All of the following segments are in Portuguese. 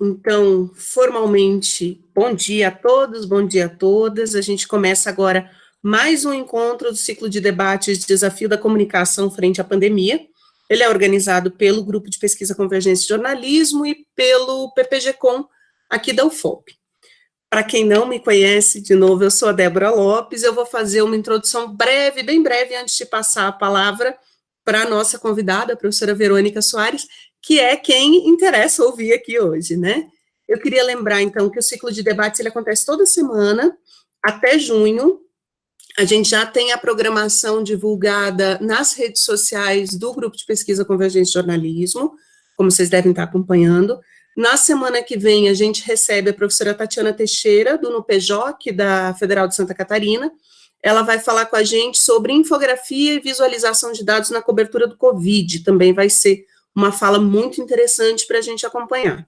Então, formalmente, bom dia a todos, bom dia a todas. A gente começa agora mais um encontro do ciclo de debates Desafio da Comunicação frente à Pandemia. Ele é organizado pelo Grupo de Pesquisa Convergência e Jornalismo e pelo PPG-Com, aqui da UFOP. Para quem não me conhece, de novo, eu sou a Débora Lopes, eu vou fazer uma introdução breve, bem breve, antes de passar a palavra para a nossa convidada, a professora Verônica Soares, que é quem interessa ouvir aqui hoje, né? Eu queria lembrar, então, que o ciclo de debates ele acontece toda semana, até junho. A gente já tem a programação divulgada nas redes sociais do Grupo de Pesquisa Convergência e Jornalismo, como vocês devem estar acompanhando. Na semana que vem, a gente recebe a professora Tatiana Teixeira, do NUPEJOC, da Federal de Santa Catarina. Ela vai falar com a gente sobre infografia e visualização de dados na cobertura do Covid. Também vai ser uma fala muito interessante para a gente acompanhar.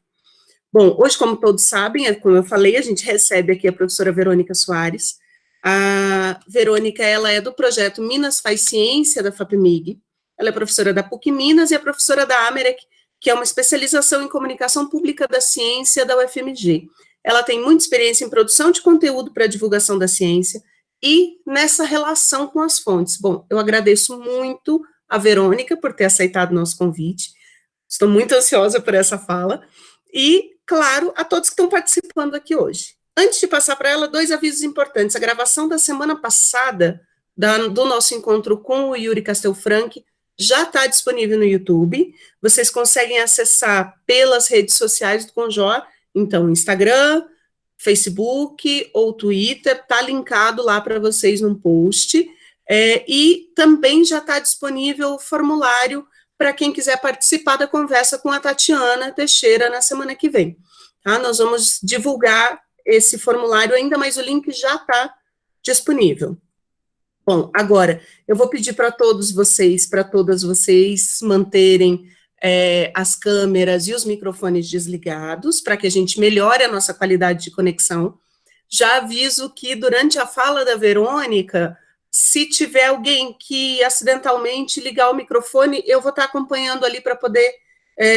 Bom, hoje, como todos sabem, como eu falei, a gente recebe aqui a professora Verônica Soares. A Verônica, ela é do projeto Minas Faz Ciência, da FAPEMIG. Ela é professora da PUC Minas e é professora da Amerec, que é uma especialização em comunicação pública da ciência da UFMG. Ela tem muita experiência em produção de conteúdo para divulgação da ciência e nessa relação com as fontes. Bom, eu agradeço muito a Verônica por ter aceitado o nosso convite. Estou muito ansiosa por essa fala. E, claro, a todos que estão participando aqui hoje. Antes de passar para ela, 2 avisos importantes. A gravação da semana passada do nosso encontro com o Yuri Castelfranchi já está disponível no YouTube. Vocês conseguem acessar pelas redes sociais do Conjor, então Instagram, Facebook ou Twitter, está linkado lá para vocês no post. E também já está disponível o formulário para quem quiser participar da conversa com a Tatiana Teixeira na semana que vem. Tá? Nós vamos divulgar esse formulário ainda, mas o link já está disponível. Bom, agora, eu vou pedir para todos vocês, para todas vocês, manterem as câmeras e os microfones desligados, para que a gente melhore a nossa qualidade de conexão. Já aviso que, durante a fala da Verônica, se tiver alguém que acidentalmente ligar o microfone, eu vou estar acompanhando ali para poder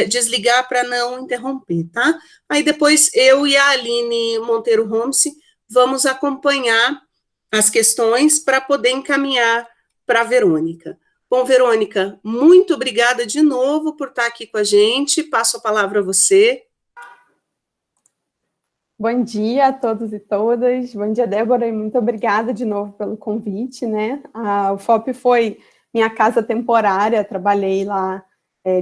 desligar para não interromper, tá? Aí depois eu e a Aline Monteiro Holmes vamos acompanhar as questões para poder encaminhar para a Verônica. Bom, Verônica, muito obrigada de novo por estar aqui com a gente. Passo a palavra a você. Bom dia a todos e todas. Bom dia, Débora, e muito obrigada de novo pelo convite, né? A UFOP foi minha casa temporária, trabalhei lá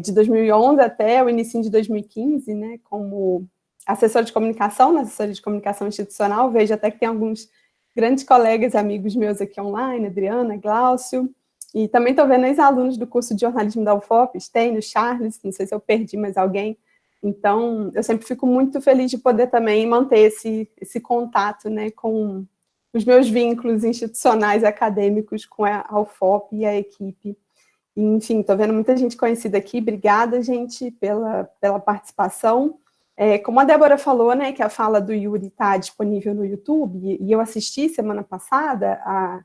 de 2011 até o início de 2015, né, como assessora de comunicação, na assessoria de comunicação institucional. Vejo até que tem alguns grandes colegas, amigos meus aqui online, Adriana, Glaucio, e também estou vendo ex-alunos do curso de jornalismo da UFOP, Stênio, Charles, não sei se eu perdi mais alguém. Então, eu sempre fico muito feliz de poder também manter esse contato, né, com os meus vínculos institucionais e acadêmicos com a UFOP e a equipe. E, enfim, estou vendo muita gente conhecida aqui. Obrigada, gente, pela participação. Como a Débora falou, né, que a fala do Yuri está disponível no YouTube, e eu assisti semana passada a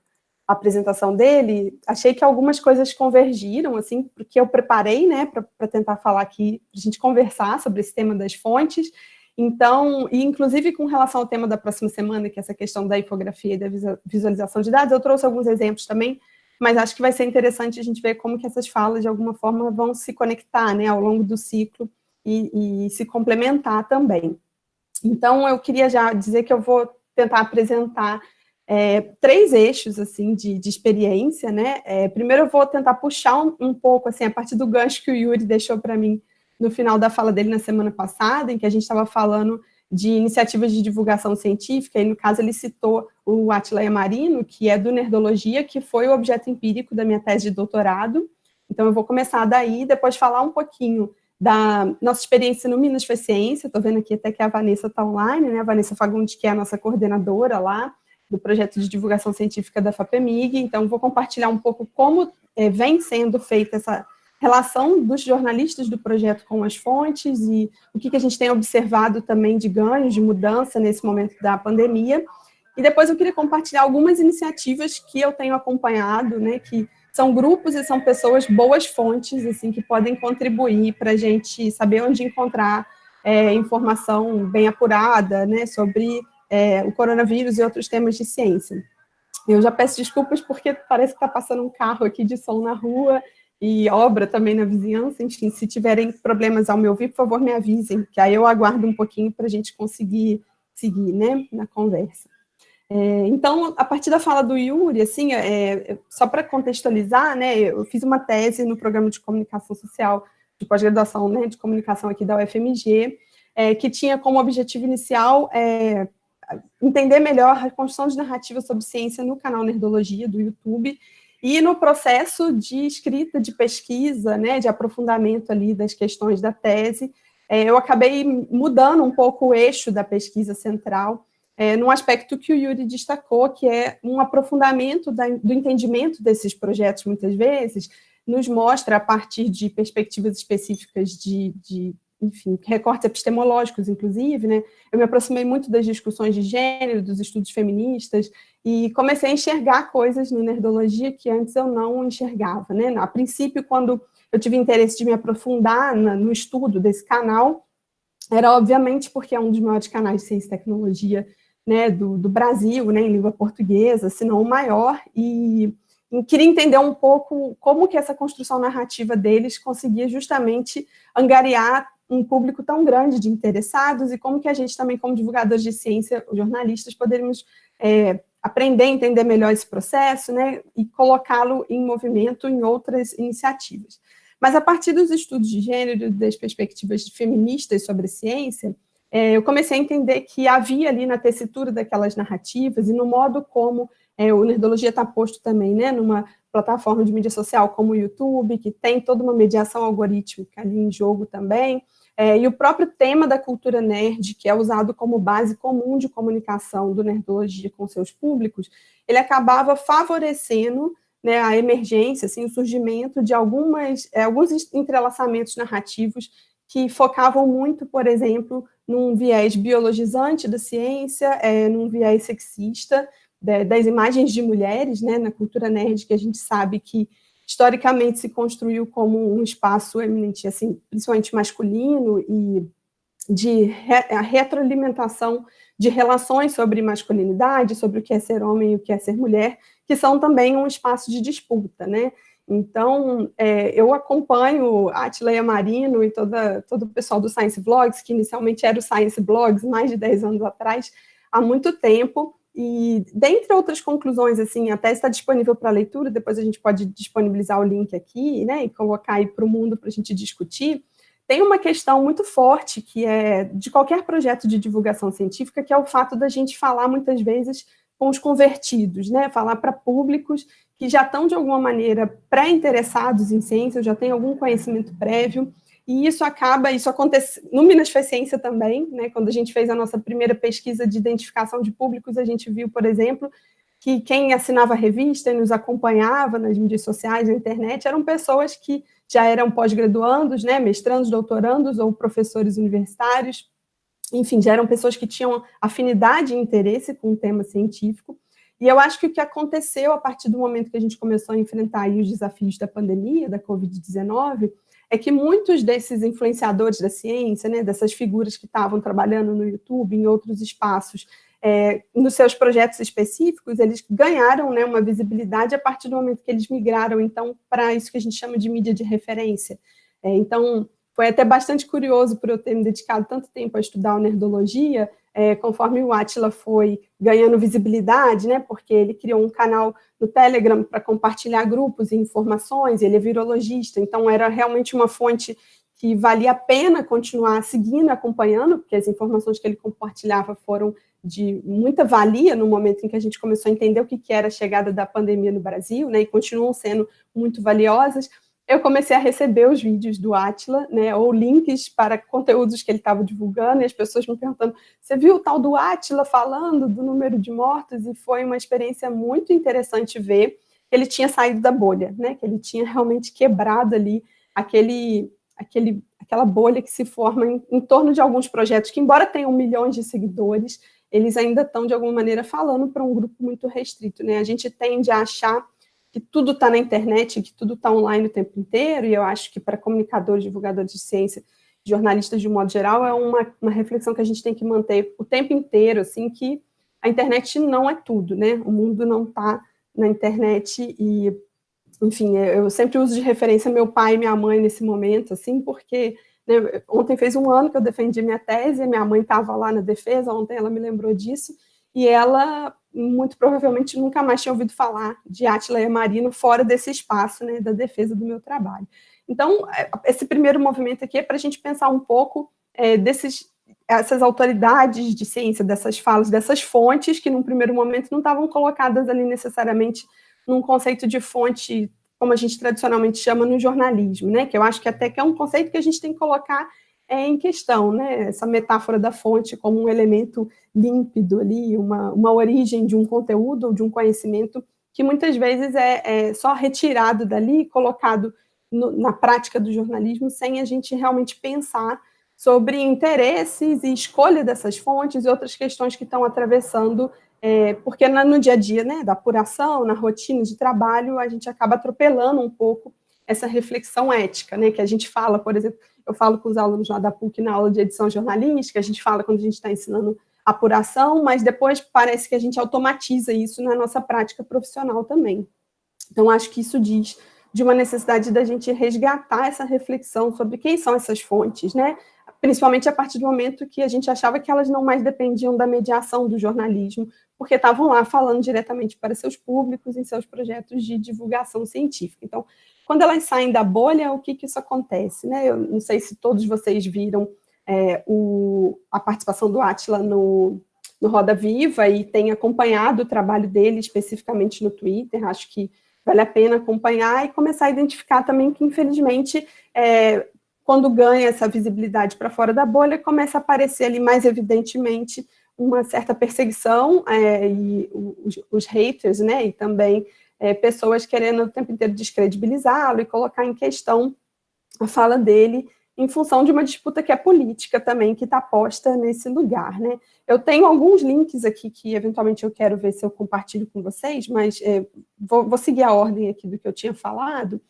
apresentação dele, achei que algumas coisas convergiram, assim, porque eu preparei, né, para tentar falar aqui, para a gente conversar sobre esse tema das fontes. Então, e inclusive com relação ao tema da próxima semana, que é essa questão da infografia e da visualização de dados, eu trouxe alguns exemplos também, mas acho que vai ser interessante a gente ver como que essas falas, de alguma forma, vão se conectar, né, ao longo do ciclo e se complementar também. Então, eu queria já dizer que eu vou tentar apresentar 3 eixos, assim, de experiência, né? Primeiro eu vou tentar puxar um pouco, assim, a partir do gancho que o Yuri deixou para mim no final da fala dele na semana passada, em que a gente estava falando de iniciativas de divulgação científica, e no caso ele citou o Átila Yamarino, que é do Nerdologia, que foi o objeto empírico da minha tese de doutorado. Então eu vou começar daí, depois falar um pouquinho da nossa experiência no Minas Faz Ciência. Estou vendo aqui até que a Vanessa está online, né? A Vanessa Fagundes, que é a nossa coordenadora lá, do projeto de divulgação científica da FAPEMIG. Então, vou compartilhar um pouco como vem sendo feita essa relação dos jornalistas do projeto com as fontes e o que a gente tem observado também de ganhos, de mudança nesse momento da pandemia. E depois eu queria compartilhar algumas iniciativas que eu tenho acompanhado, né, que são grupos e são pessoas boas fontes, assim, que podem contribuir para a gente saber onde encontrar informação bem apurada, né, sobre o coronavírus e outros temas de ciência. Eu já peço desculpas porque parece que está passando um carro aqui de som na rua e obra também na vizinhança. Enfim, se tiverem problemas ao me ouvir, por favor, me avisem, que aí eu aguardo um pouquinho para a gente conseguir seguir, né, na conversa. Então, a partir da fala do Yuri, assim, só para contextualizar, né, eu fiz uma tese no programa de comunicação social de pós-graduação, né, de comunicação aqui da UFMG, que tinha como objetivo inicial entender melhor a construção de narrativa sobre ciência no canal Nerdologia do YouTube e no processo de escrita, de pesquisa, né, de aprofundamento ali das questões da tese, eu acabei mudando um pouco o eixo da pesquisa central, num aspecto que o Yuri destacou, que é um aprofundamento do entendimento desses projetos, muitas vezes, nos mostra, a partir de perspectivas específicas enfim, recortes epistemológicos, inclusive, né? Eu me aproximei muito das discussões de gênero, dos estudos feministas, e comecei a enxergar coisas no Nerdologia que antes eu não enxergava, né? A princípio, quando eu tive interesse de me aprofundar no estudo desse canal, era obviamente porque é um dos maiores canais de ciência e tecnologia, né, do Brasil, né, em língua portuguesa, se não o maior, e queria entender um pouco como que essa construção narrativa deles conseguia justamente angariar um público tão grande de interessados e como que a gente também, como divulgadores de ciência, jornalistas, poderíamos aprender a entender melhor esse processo, né, e colocá-lo em movimento em outras iniciativas. Mas a partir dos estudos de gênero, das perspectivas feministas sobre a ciência, eu comecei a entender que havia ali na tessitura daquelas narrativas e no modo como o Nerdologia está posto também, né, numa plataforma de mídia social como o YouTube, que tem toda uma mediação algorítmica ali em jogo também, e o próprio tema da cultura nerd, que é usado como base comum de comunicação do Nerdologia com seus públicos, ele acabava favorecendo, né, a emergência, assim, o surgimento de alguns entrelaçamentos narrativos que focavam muito, por exemplo, num viés biologizante da ciência, num viés sexista, das imagens de mulheres, né, na cultura nerd, que a gente sabe que historicamente se construiu como um espaço eminente, assim, principalmente masculino, e de a retroalimentação de relações sobre masculinidade, sobre o que é ser homem e o que é ser mulher, que são também um espaço de disputa, né? Então, eu acompanho a Átila Yamarino e todo o pessoal do Science Vlogs, que inicialmente era o Science Blogs, mais de 10 anos atrás, há muito tempo, e dentre outras conclusões, assim, até está disponível para leitura, depois a gente pode disponibilizar o link aqui, né, e colocar aí para o mundo para a gente discutir. Tem uma questão muito forte que é de qualquer projeto de divulgação científica, que é o fato da gente falar muitas vezes com os convertidos, né, falar para públicos que já estão, de alguma maneira, pré-interessados em ciência, já têm algum conhecimento prévio, e isso acontece, no Minas Faz Ciência também, né, quando a gente fez a nossa primeira pesquisa de identificação de públicos, a gente viu, por exemplo, que quem assinava a revista e nos acompanhava nas mídias sociais, na internet, eram pessoas que já eram pós-graduandos, né, mestrandos, doutorandos ou professores universitários, enfim, já eram pessoas que tinham afinidade e interesse com o tema científico. E eu acho que o que aconteceu a partir do momento que a gente começou a enfrentar aí os desafios da pandemia, da Covid-19, é que muitos desses influenciadores da ciência, né, dessas figuras que estavam trabalhando no YouTube, em outros espaços, nos seus projetos específicos, eles ganharam, né, uma visibilidade a partir do momento que eles migraram, então, para isso que a gente chama de mídia de referência. Então, foi até bastante curioso por eu ter me dedicado tanto tempo a estudar o Nerdologia, conforme o Átila foi ganhando visibilidade, né, porque ele criou um canal no Telegram para compartilhar grupos e informações, ele é virologista, então era realmente uma fonte que valia a pena continuar seguindo, acompanhando, porque as informações que ele compartilhava foram de muita valia no momento em que a gente começou a entender o que era a chegada da pandemia no Brasil, né, e continuam sendo muito valiosas. Eu comecei a receber os vídeos do Átila, né, ou links para conteúdos que ele estava divulgando, e as pessoas me perguntando, você viu o tal do Átila falando do número de mortos? E foi uma experiência muito interessante ver que ele tinha saído da bolha, né, que ele tinha realmente quebrado ali aquela bolha que se forma em torno de alguns projetos que, embora tenham milhões de seguidores, eles ainda estão, de alguma maneira, falando para um grupo muito restrito, né? A gente tende a achar que tudo está na internet, que tudo está online o tempo inteiro, e eu acho que para comunicadores, divulgadores de ciência, jornalistas de um modo geral, é uma reflexão que a gente tem que manter o tempo inteiro, assim, que a internet não é tudo, né? O mundo não está na internet e, enfim, eu sempre uso de referência meu pai e minha mãe nesse momento, assim, porque, né, ontem fez 1 ano que eu defendi minha tese, minha mãe estava lá na defesa, ontem ela me lembrou disso, e ela, muito provavelmente, nunca mais tinha ouvido falar de Átila Yamarino fora desse espaço, né, da defesa do meu trabalho. Então, esse primeiro movimento aqui é para a gente pensar um pouco essas autoridades de ciência, dessas falas, dessas fontes que, num primeiro momento, não estavam colocadas ali necessariamente num conceito de fonte, como a gente tradicionalmente chama no jornalismo, né? Que eu acho que até que é um conceito que a gente tem que colocar em questão, né? Essa metáfora da fonte como um elemento límpido ali, uma origem de um conteúdo ou de um conhecimento que muitas vezes é só retirado dali e colocado na prática do jornalismo sem a gente realmente pensar sobre interesses e escolha dessas fontes e outras questões que estão atravessando, porque no dia a dia, né, da apuração, na rotina de trabalho, a gente acaba atropelando um pouco essa reflexão ética, né, que a gente fala, por exemplo, eu falo com os alunos lá da PUC na aula de edição jornalística, a gente fala quando a gente está ensinando apuração, mas depois parece que a gente automatiza isso na nossa prática profissional também. Então, acho que isso diz de uma necessidade da gente resgatar essa reflexão sobre quem são essas fontes, né? Principalmente a partir do momento que a gente achava que elas não mais dependiam da mediação do jornalismo, porque estavam lá falando diretamente para seus públicos em seus projetos de divulgação científica. Então, quando elas saem da bolha, o que isso acontece, né? Eu não sei se todos vocês viram a participação do Átila no Roda Viva e tem acompanhado o trabalho dele especificamente no Twitter, acho que vale a pena acompanhar e começar a identificar também que, infelizmente, quando ganha essa visibilidade para fora da bolha, começa a aparecer ali mais evidentemente uma certa perseguição e os haters, né, e também pessoas querendo o tempo inteiro descredibilizá-lo e colocar em questão a fala dele em função de uma disputa que é política também, que está posta nesse lugar, né? Eu tenho alguns links aqui que, eventualmente, eu quero ver se eu compartilho com vocês, mas vou seguir a ordem aqui do que eu tinha falado,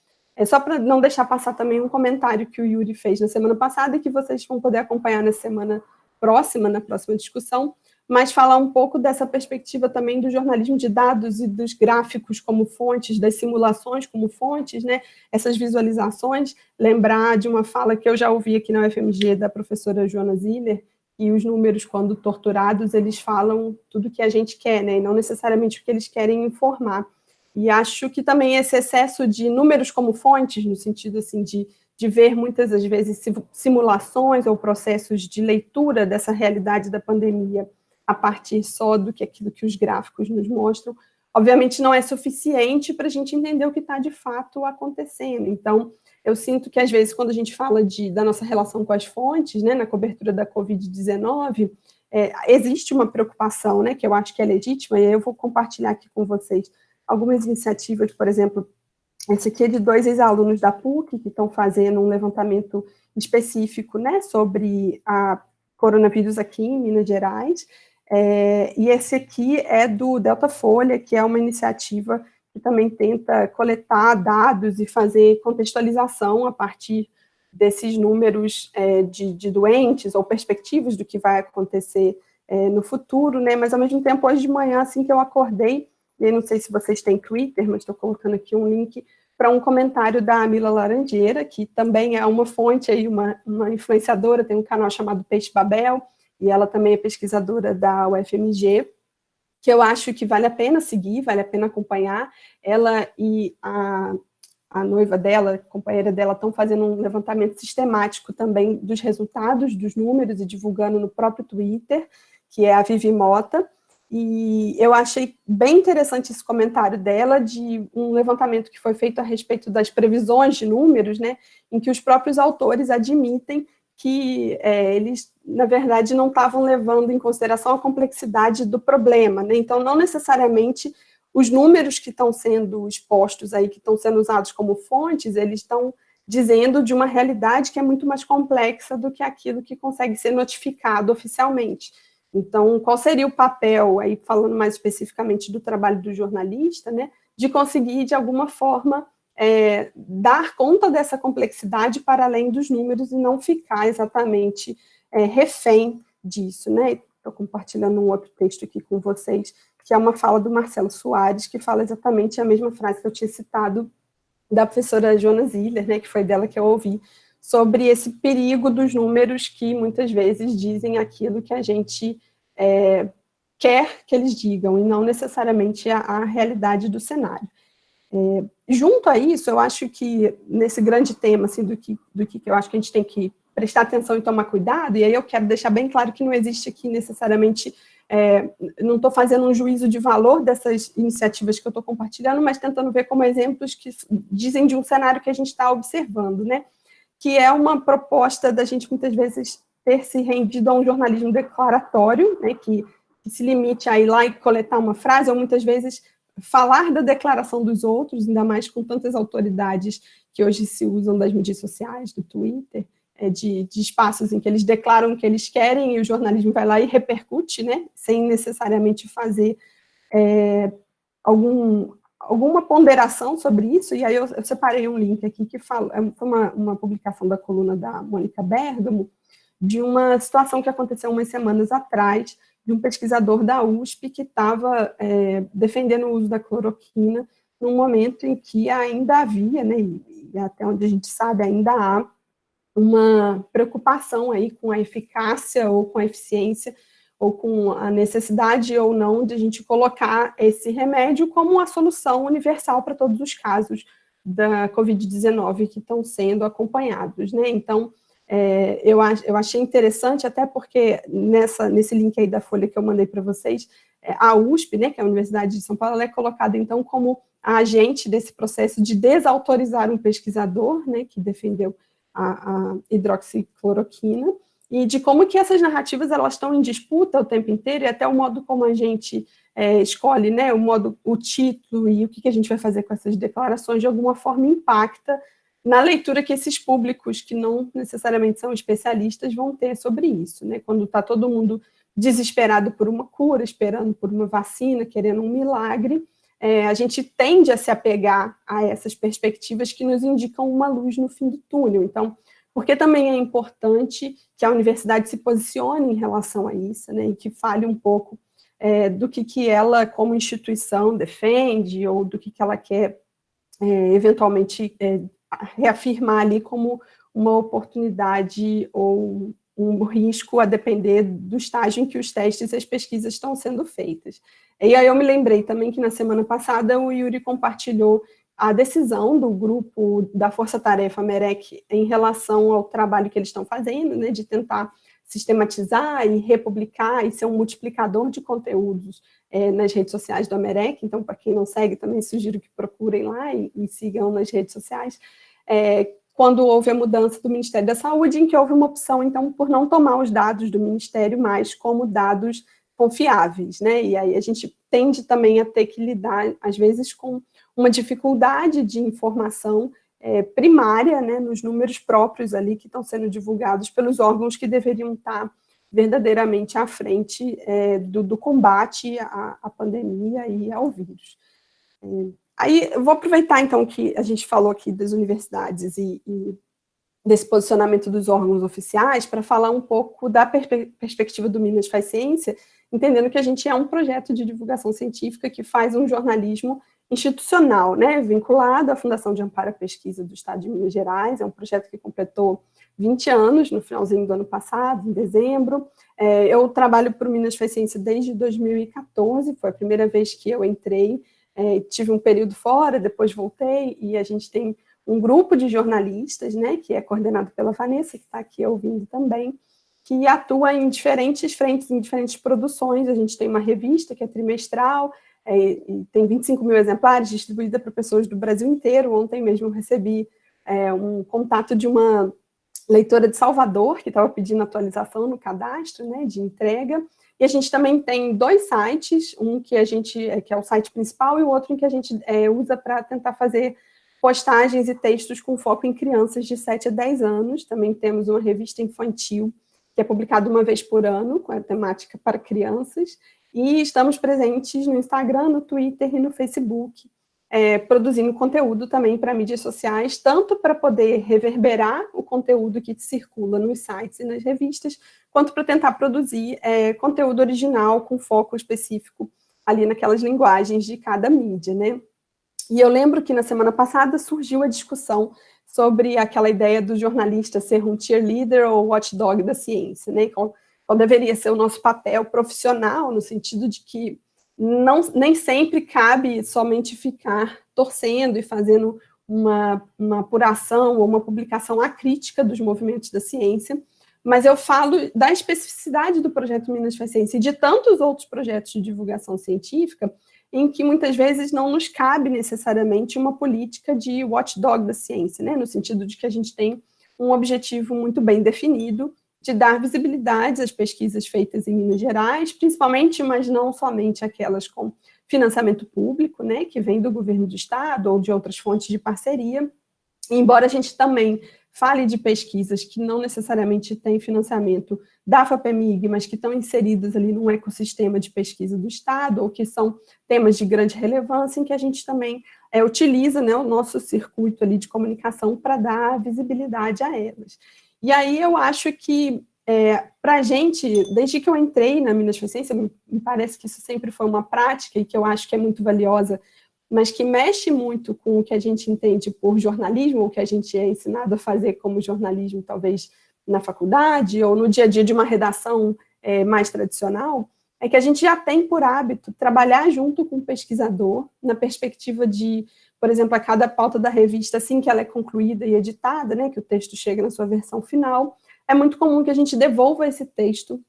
só para não deixar passar também um comentário que o Yuri fez na semana passada e que vocês vão poder acompanhar na semana próxima, na próxima discussão, mas falar um pouco dessa perspectiva também do jornalismo de dados e dos gráficos como fontes, das simulações como fontes, né? Essas visualizações, lembrar de uma fala que eu já ouvi aqui na UFMG da professora Joana Ziller, e os números, quando torturados, eles falam tudo que a gente quer, né? E não necessariamente o que eles querem informar. E acho que também esse excesso de números como fontes, no sentido assim de ver muitas das vezes simulações ou processos de leitura dessa realidade da pandemia a partir só do que aquilo que os gráficos nos mostram, obviamente não é suficiente para a gente entender o que está de fato acontecendo. Então, eu sinto que, às vezes, quando a gente fala da nossa relação com as fontes, né, na cobertura da Covid-19, existe uma preocupação, né, que eu acho que é legítima, e eu vou compartilhar aqui com vocês algumas iniciativas, por exemplo, esse aqui é de 2 ex-alunos da PUC, que estão fazendo um levantamento específico, né, sobre a coronavírus aqui em Minas Gerais, e esse aqui é do Delta Folha, que é uma iniciativa que também tenta coletar dados e fazer contextualização a partir desses números de doentes ou perspectivas do que vai acontecer no futuro, né? Mas, ao mesmo tempo, hoje de manhã, assim que eu acordei, eu não sei se vocês têm Twitter, mas estou colocando aqui um link para um comentário da Mila Laranjeira, que também é uma fonte, aí, uma influenciadora, tem um canal chamado Peixe Babel, e ela também é pesquisadora da UFMG, que eu acho que vale a pena seguir, vale a pena acompanhar. Ela e a noiva dela, a companheira dela, estão fazendo um levantamento sistemático também dos resultados, dos números, e divulgando no próprio Twitter, que é a Vivi Mota. E eu achei bem interessante esse comentário dela de um levantamento que foi feito a respeito das previsões de números, né, em que os próprios autores admitem que eles, na verdade, não estavam levando em consideração a complexidade do problema, né? Então, não necessariamente os números que estão sendo expostos aí, que estão sendo usados como fontes, eles estão dizendo de uma realidade que é muito mais complexa do que aquilo que consegue ser notificado oficialmente. Então, qual seria o papel, aí falando mais especificamente do trabalho do jornalista, né, de conseguir, de alguma forma, dar conta dessa complexidade para além dos números e não ficar exatamente refém disso, né? Estou compartilhando um outro texto aqui com vocês, que é uma fala do Marcelo Soares, que fala exatamente a mesma frase que eu tinha citado da professora Joana Ziller, né, que foi dela que eu ouvi, sobre esse perigo dos números que muitas vezes dizem aquilo que a gente quer que eles digam, e não necessariamente a realidade do cenário. Junto a isso, eu acho que nesse grande tema assim, do que eu acho que a gente tem que prestar atenção e tomar cuidado, e aí eu quero deixar bem claro que não existe aqui necessariamente, não estou fazendo um juízo de valor dessas iniciativas que eu estou compartilhando, mas tentando ver como exemplos que dizem de um cenário que a gente está observando, né? Que é uma proposta da gente muitas vezes ter se rendido a um jornalismo declaratório, né, que se limite a ir lá e coletar uma frase, ou muitas vezes falar da declaração dos outros, ainda mais com tantas autoridades que hoje se usam das mídias sociais, do Twitter, de espaços em que eles declaram o que eles querem e o jornalismo vai lá e repercute, né, sem necessariamente fazer alguma ponderação sobre isso, e aí eu separei um link aqui que fala, foi uma publicação da coluna da Mônica Bergamo, de uma situação que aconteceu umas semanas atrás, de um pesquisador da USP que estava defendendo o uso da cloroquina num momento em que ainda havia, né, e até onde a gente sabe, ainda há uma preocupação aí com a eficácia ou com a eficiência ou com a necessidade ou não de a gente colocar esse remédio como a solução universal para todos os casos da Covid-19 que estão sendo acompanhados, né? Então, eu achei interessante, até porque nesse link aí da Folha que eu mandei para vocês, a USP, né, que é a Universidade de São Paulo, ela é colocada, então, como a agente desse processo de desautorizar um pesquisador, né, que defendeu a hidroxicloroquina, e de como que essas narrativas elas estão em disputa o tempo inteiro, e até o modo como a gente escolhe, né, o título e o que a gente vai fazer com essas declarações, de alguma forma impacta na leitura que esses públicos, que não necessariamente são especialistas, vão ter sobre isso, né? Quando está todo mundo desesperado por uma cura, esperando por uma vacina, querendo um milagre, a gente tende a se apegar a essas perspectivas que nos indicam uma luz no fim do túnel. Então, porque também é importante que a universidade se posicione em relação a isso, né? E que fale um pouco do que ela, como instituição, defende, ou do que ela quer, eventualmente, reafirmar ali como uma oportunidade ou um risco a depender do estágio em que os testes e as pesquisas estão sendo feitas. E aí eu me lembrei também que na semana passada o Yuri compartilhou a decisão do grupo da Força Tarefa MEREC em relação ao trabalho que eles estão fazendo, né, de tentar sistematizar e republicar e ser um multiplicador de conteúdos nas redes sociais do MEREC. Então, para quem não segue, também sugiro que procurem lá e sigam nas redes sociais. Quando houve a mudança do Ministério da Saúde, em que houve uma opção, então, por não tomar os dados do Ministério mais como dados confiáveis, né? E aí a gente tende também a ter que lidar, às vezes, com uma dificuldade de informação primária, né, nos números próprios ali que estão sendo divulgados pelos órgãos que deveriam estar verdadeiramente à frente do combate à pandemia e ao vírus. Aí, eu vou aproveitar, então, que a gente falou aqui das universidades e desse posicionamento dos órgãos oficiais para falar um pouco da perspectiva do Minas Faz Ciência, entendendo que a gente é um projeto de divulgação científica que faz um jornalismo institucional, né, vinculado à Fundação de Amparo à Pesquisa do Estado de Minas Gerais. É um projeto que completou 20 anos, no finalzinho do ano passado, em dezembro. Eu trabalho para o Minas Faz Ciência desde 2014, foi a primeira vez que eu entrei. Tive um período fora, depois voltei, e a gente tem um grupo de jornalistas, né, que é coordenado pela Vanessa, que está aqui ouvindo também, que atua em diferentes frentes, em diferentes produções. A gente tem uma revista que é trimestral, e tem 25 mil exemplares, distribuída para pessoas do Brasil inteiro. Ontem mesmo eu recebi um contato de uma leitora de Salvador, que estava pedindo atualização no cadastro, né, de entrega. E a gente também tem 2 sites, um que que é o site principal, e o outro em que a gente usa para tentar fazer postagens e textos com foco em crianças de 7 a 10 anos. Também temos uma revista infantil, que é publicada uma vez por ano, com a temática para crianças, e estamos presentes no Instagram, no Twitter e no Facebook, produzindo conteúdo também para mídias sociais, tanto para poder reverberar o conteúdo que circula nos sites e nas revistas, quanto para tentar produzir conteúdo original com foco específico ali naquelas linguagens de cada mídia, né? E eu lembro que na semana passada surgiu a discussão sobre aquela ideia do jornalista ser um cheerleader ou watchdog da ciência, né? Qual deveria ser o nosso papel profissional, no sentido de que nem sempre cabe somente ficar torcendo e fazendo uma apuração ou uma publicação acrítica dos movimentos da ciência, mas eu falo da especificidade do projeto Minas Faz Ciência e de tantos outros projetos de divulgação científica em que muitas vezes não nos cabe necessariamente uma política de watchdog da ciência, né? No sentido de que a gente tem um objetivo muito bem definido de dar visibilidade às pesquisas feitas em Minas Gerais, principalmente, mas não somente aquelas com financiamento público, né, que vem do governo do estado ou de outras fontes de parceria, embora a gente também fale de pesquisas que não necessariamente têm financiamento da FAPEMIG, mas que estão inseridas ali num ecossistema de pesquisa do estado, ou que são temas de grande relevância, em que a gente também utiliza, né, o nosso circuito ali de comunicação para dar visibilidade a elas. E aí eu acho que, para a gente, desde que eu entrei na Minas Faz Ciência, me parece que isso sempre foi uma prática e que eu acho que é muito valiosa, mas que mexe muito com o que a gente entende por jornalismo, ou que a gente é ensinado a fazer como jornalismo, talvez na faculdade, ou no dia a dia de uma redação mais tradicional, é que a gente já tem por hábito trabalhar junto com o pesquisador, na perspectiva de, por exemplo, a cada pauta da revista, assim que ela é concluída e editada, né, que o texto chega na sua versão final, é muito comum que a gente devolva esse texto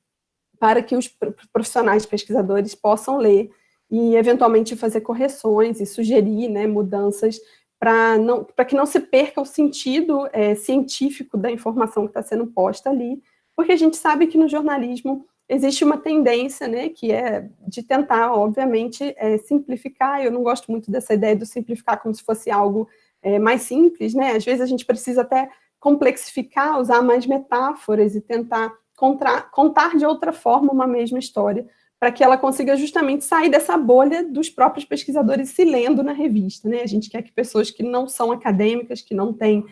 para que os profissionais pesquisadores possam ler e, eventualmente, fazer correções e sugerir, né, mudanças para que não se perca o sentido científico da informação que está sendo posta ali, porque a gente sabe que no jornalismo existe uma tendência, né, que é de tentar, obviamente, simplificar. Eu não gosto muito dessa ideia de simplificar como se fosse algo mais simples, né? Às vezes a gente precisa até complexificar, usar mais metáforas e tentar contar de outra forma uma mesma história, para que ela consiga justamente sair dessa bolha dos próprios pesquisadores se lendo na revista, né? A gente quer que pessoas que não são acadêmicas, que não têm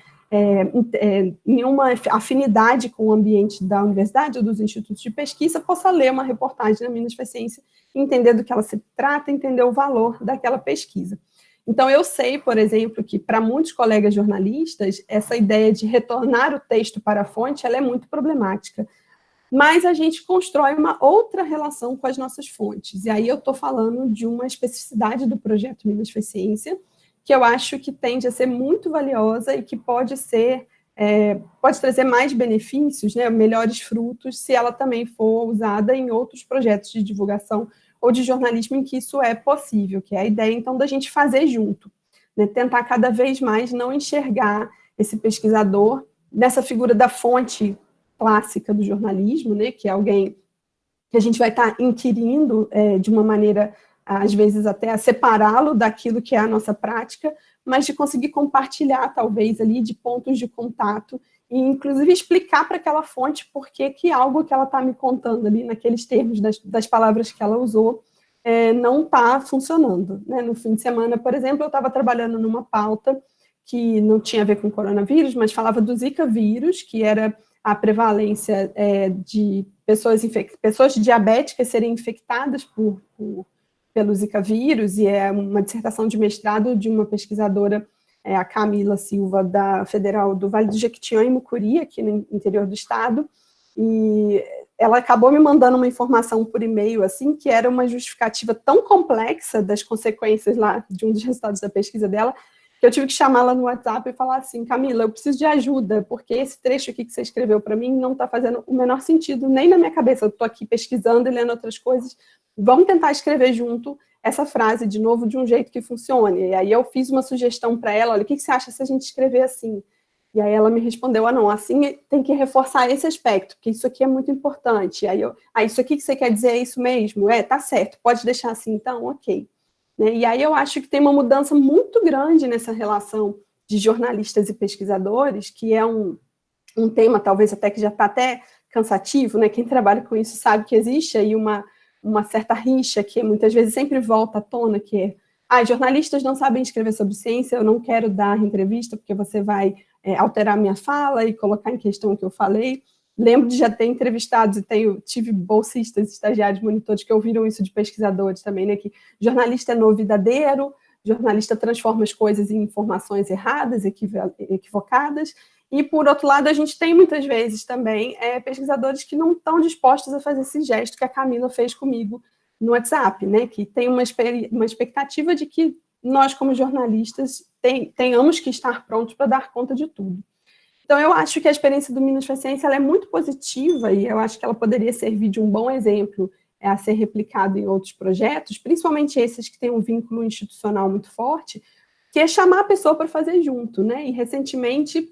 nenhuma afinidade com o ambiente da universidade ou dos institutos de pesquisa, possa ler uma reportagem na Minas Faz Ciência, entender do que ela se trata, entender o valor daquela pesquisa. Então, eu sei, por exemplo, que para muitos colegas jornalistas, essa ideia de retornar o texto para a fonte, ela é muito problemática. Mas a gente constrói uma outra relação com as nossas fontes. E aí eu estou falando de uma especificidade do projeto Minas Faz Ciência, que eu acho que tende a ser muito valiosa e que pode trazer mais benefícios, né, melhores frutos, se ela também for usada em outros projetos de divulgação ou de jornalismo em que isso é possível, que é a ideia, então, da gente fazer junto, né, tentar cada vez mais não enxergar esse pesquisador nessa figura da fonte clássica do jornalismo, né, que é alguém que a gente vai estar inquirindo de uma maneira, às vezes até a separá-lo daquilo que é a nossa prática, mas de conseguir compartilhar, talvez, ali, de pontos de contato, e inclusive explicar para aquela fonte por que algo que ela está me contando ali, naqueles termos das palavras que ela usou, não está funcionando, né? No fim de semana, por exemplo, eu estava trabalhando numa pauta que não tinha a ver com coronavírus, mas falava do Zika vírus, que era a prevalência de pessoas diabéticas serem infectadas pelo Zika vírus, e é uma dissertação de mestrado de uma pesquisadora, a Camila Silva, da Federal do Vale do Jequitinhonha, em Mucuri, aqui no interior do estado, e ela acabou me mandando uma informação por e-mail, assim, que era uma justificativa tão complexa das consequências lá de um dos resultados da pesquisa dela, que eu tive que chamá-la no WhatsApp e falar assim: Camila, eu preciso de ajuda, porque esse trecho aqui que você escreveu para mim não está fazendo o menor sentido, nem na minha cabeça, eu estou aqui pesquisando e lendo outras coisas, vamos tentar escrever junto essa frase de novo de um jeito que funcione. E aí eu fiz uma sugestão para ela: olha, o que você acha se a gente escrever assim? E aí ela me respondeu: não, assim tem que reforçar esse aspecto, porque isso aqui é muito importante. Aí isso aqui que você quer dizer é isso mesmo? Tá certo, pode deixar assim então? Ok. E aí eu acho que tem uma mudança muito grande nessa relação de jornalistas e pesquisadores, que é um tema talvez até que já está até cansativo, né? Quem trabalha com isso sabe que existe aí uma certa rixa que muitas vezes sempre volta à tona, que é jornalistas não sabem escrever sobre ciência, eu não quero dar entrevista porque você vai alterar minha fala e colocar em questão o que eu falei. Lembro de já ter entrevistados e tive bolsistas, estagiários, monitores que ouviram isso de pesquisadores também, né, que jornalista é novidadeiro, jornalista transforma as coisas em informações erradas, equivocadas, e, por outro lado, a gente tem muitas vezes também pesquisadores que não estão dispostos a fazer esse gesto que a Camila fez comigo no WhatsApp, né, que tem uma expectativa de que nós, como jornalistas, tenhamos que estar prontos para dar conta de tudo. Então, eu acho que a experiência do Minas Faz Ciência ela é muito positiva e eu acho que ela poderia servir de um bom exemplo a ser replicado em outros projetos, principalmente esses que têm um vínculo institucional muito forte, que é chamar a pessoa para fazer junto, né? E, recentemente,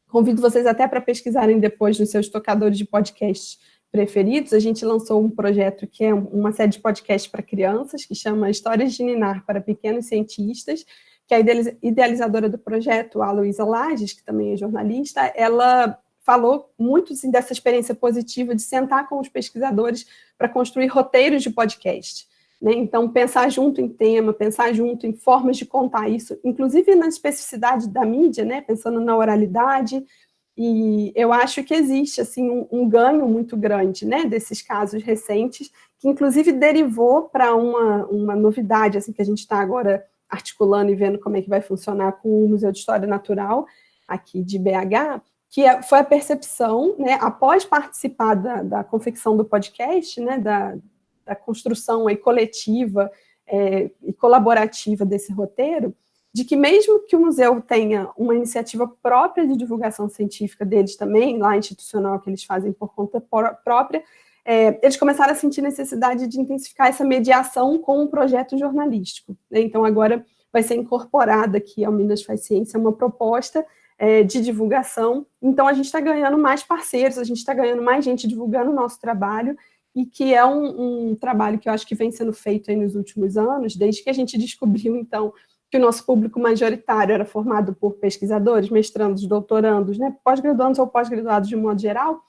convido vocês até para pesquisarem depois nos seus tocadores de podcast preferidos, a gente lançou um projeto que é uma série de podcasts para crianças, que chama Histórias de Ninar para Pequenos Cientistas, que a idealizadora do projeto, a Luísa Lages, que também é jornalista, ela falou muito assim, dessa experiência positiva de sentar com os pesquisadores para construir roteiros de podcast. Né? Então, pensar junto em tema, pensar junto em formas de contar isso, inclusive na especificidade da mídia, né? Pensando na oralidade, e eu acho que existe assim, um ganho muito grande, né, desses casos recentes, que inclusive derivou para uma novidade assim, que a gente está agora articulando e vendo como é que vai funcionar com o Museu de História Natural, aqui de BH, que foi a percepção, né, após participar da confecção do podcast, né, da construção aí, coletiva e colaborativa desse roteiro, de que mesmo que o museu tenha uma iniciativa própria de divulgação científica deles também, lá institucional, que eles fazem por conta própria, eles começaram a sentir necessidade de intensificar essa mediação com um projeto jornalístico. Né? Então, agora vai ser incorporada aqui ao Minas Faz Ciência uma proposta de divulgação. Então, a gente está ganhando mais parceiros, a gente está ganhando mais gente divulgando o nosso trabalho, e que é um trabalho que eu acho que vem sendo feito aí nos últimos anos, desde que a gente descobriu, então, que o nosso público majoritário era formado por pesquisadores, mestrandos, doutorandos, né, pós-graduandos ou pós-graduados de modo geral,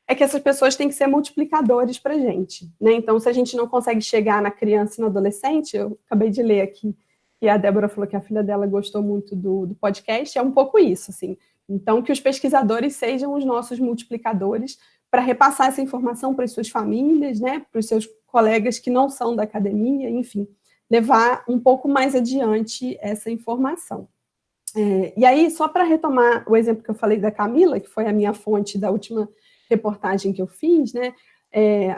é que essas pessoas têm que ser multiplicadores para a gente. Né? Então, se a gente não consegue chegar na criança e no adolescente, eu acabei de ler aqui, que a Débora falou que a filha dela gostou muito do podcast, é um pouco isso, assim. Então, que os pesquisadores sejam os nossos multiplicadores para repassar essa informação para as suas famílias, né, para os seus colegas que não são da academia, enfim, levar um pouco mais adiante essa informação. E aí, só para retomar o exemplo que eu falei da Camila, que foi a minha fonte da última reportagem que eu fiz, né,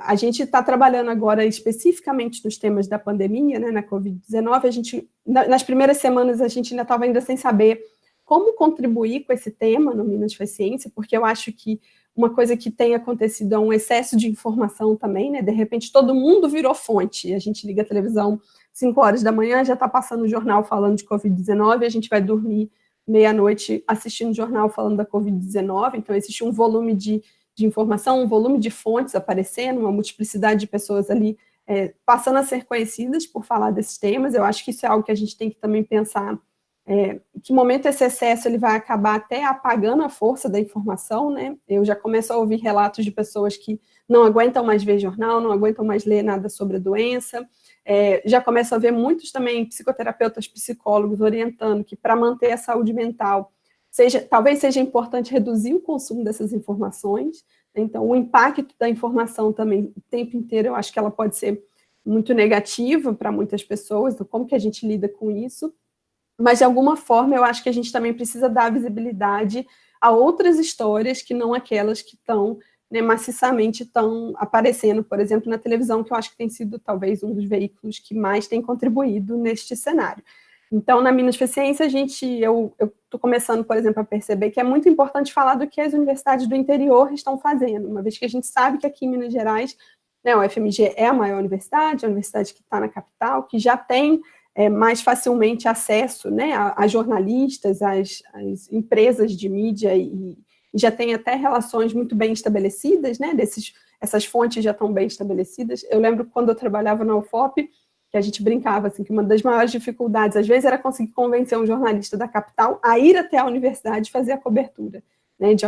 a gente está trabalhando agora especificamente nos temas da pandemia, né, na Covid-19, nas primeiras semanas a gente ainda estava sem saber como contribuir com esse tema no Minas Faz Ciência, porque eu acho que uma coisa que tem acontecido é um excesso de informação também, né? De repente todo mundo virou fonte, a gente liga a televisão 5 horas da manhã, já está passando o jornal falando de Covid-19, a gente vai dormir meia-noite assistindo o jornal falando da Covid-19, então existe um volume de informação, um volume de fontes aparecendo, uma multiplicidade de pessoas ali passando a ser conhecidas por falar desses temas. Eu acho que isso é algo que a gente tem que também pensar, que momento esse excesso ele vai acabar até apagando a força da informação, né? Eu já começo a ouvir relatos de pessoas que não aguentam mais ver jornal, não aguentam mais ler nada sobre a doença, já começo a ver muitos também psicoterapeutas, psicólogos orientando que para manter a saúde mental, talvez seja importante reduzir o consumo dessas informações. Então, o impacto da informação também, o tempo inteiro, eu acho que ela pode ser muito negativa para muitas pessoas, então como que a gente lida com isso? Mas, de alguma forma, eu acho que a gente também precisa dar visibilidade a outras histórias que não aquelas que estão, né, maciçamente estão aparecendo, por exemplo, na televisão, que eu acho que tem sido, talvez, um dos veículos que mais tem contribuído neste cenário. Então, na Minas Faz Ciência, eu estou começando, por exemplo, a perceber que é muito importante falar do que as universidades do interior estão fazendo, uma vez que a gente sabe que aqui em Minas Gerais, né, o FMG é a maior universidade, a universidade que está na capital, que já tem mais facilmente acesso, né, a jornalistas, às empresas de mídia e já tem até relações muito bem estabelecidas, né, essas fontes já estão bem estabelecidas. Eu lembro quando eu trabalhava na UFOP, que a gente brincava, assim, que uma das maiores dificuldades, às vezes, era conseguir convencer um jornalista da capital a ir até a universidade fazer a cobertura, né, de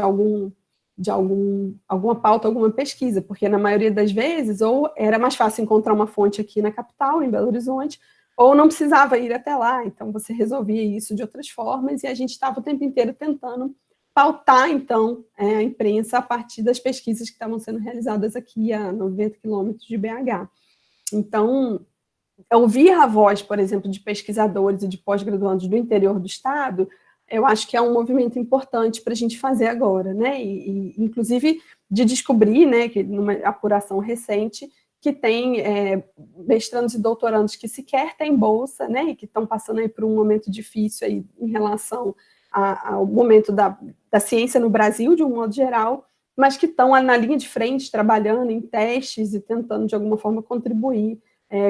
alguma pauta, alguma pesquisa, porque na maioria das vezes, ou era mais fácil encontrar uma fonte aqui na capital, em Belo Horizonte, ou não precisava ir até lá, então você resolvia isso de outras formas, e a gente estava o tempo inteiro tentando pautar, então, a imprensa a partir das pesquisas que estavam sendo realizadas aqui a 90 quilômetros de BH. Então, ouvir a voz, por exemplo, de pesquisadores e de pós-graduandos do interior do estado, eu acho que é um movimento importante para a gente fazer agora, né? E inclusive de descobrir, né, que numa apuração recente, que tem mestrandos e doutorandos que sequer têm bolsa, né, e que estão passando aí por um momento difícil aí em relação ao momento da ciência no Brasil, de um modo geral, mas que estão na linha de frente, trabalhando em testes e tentando, de alguma forma, contribuir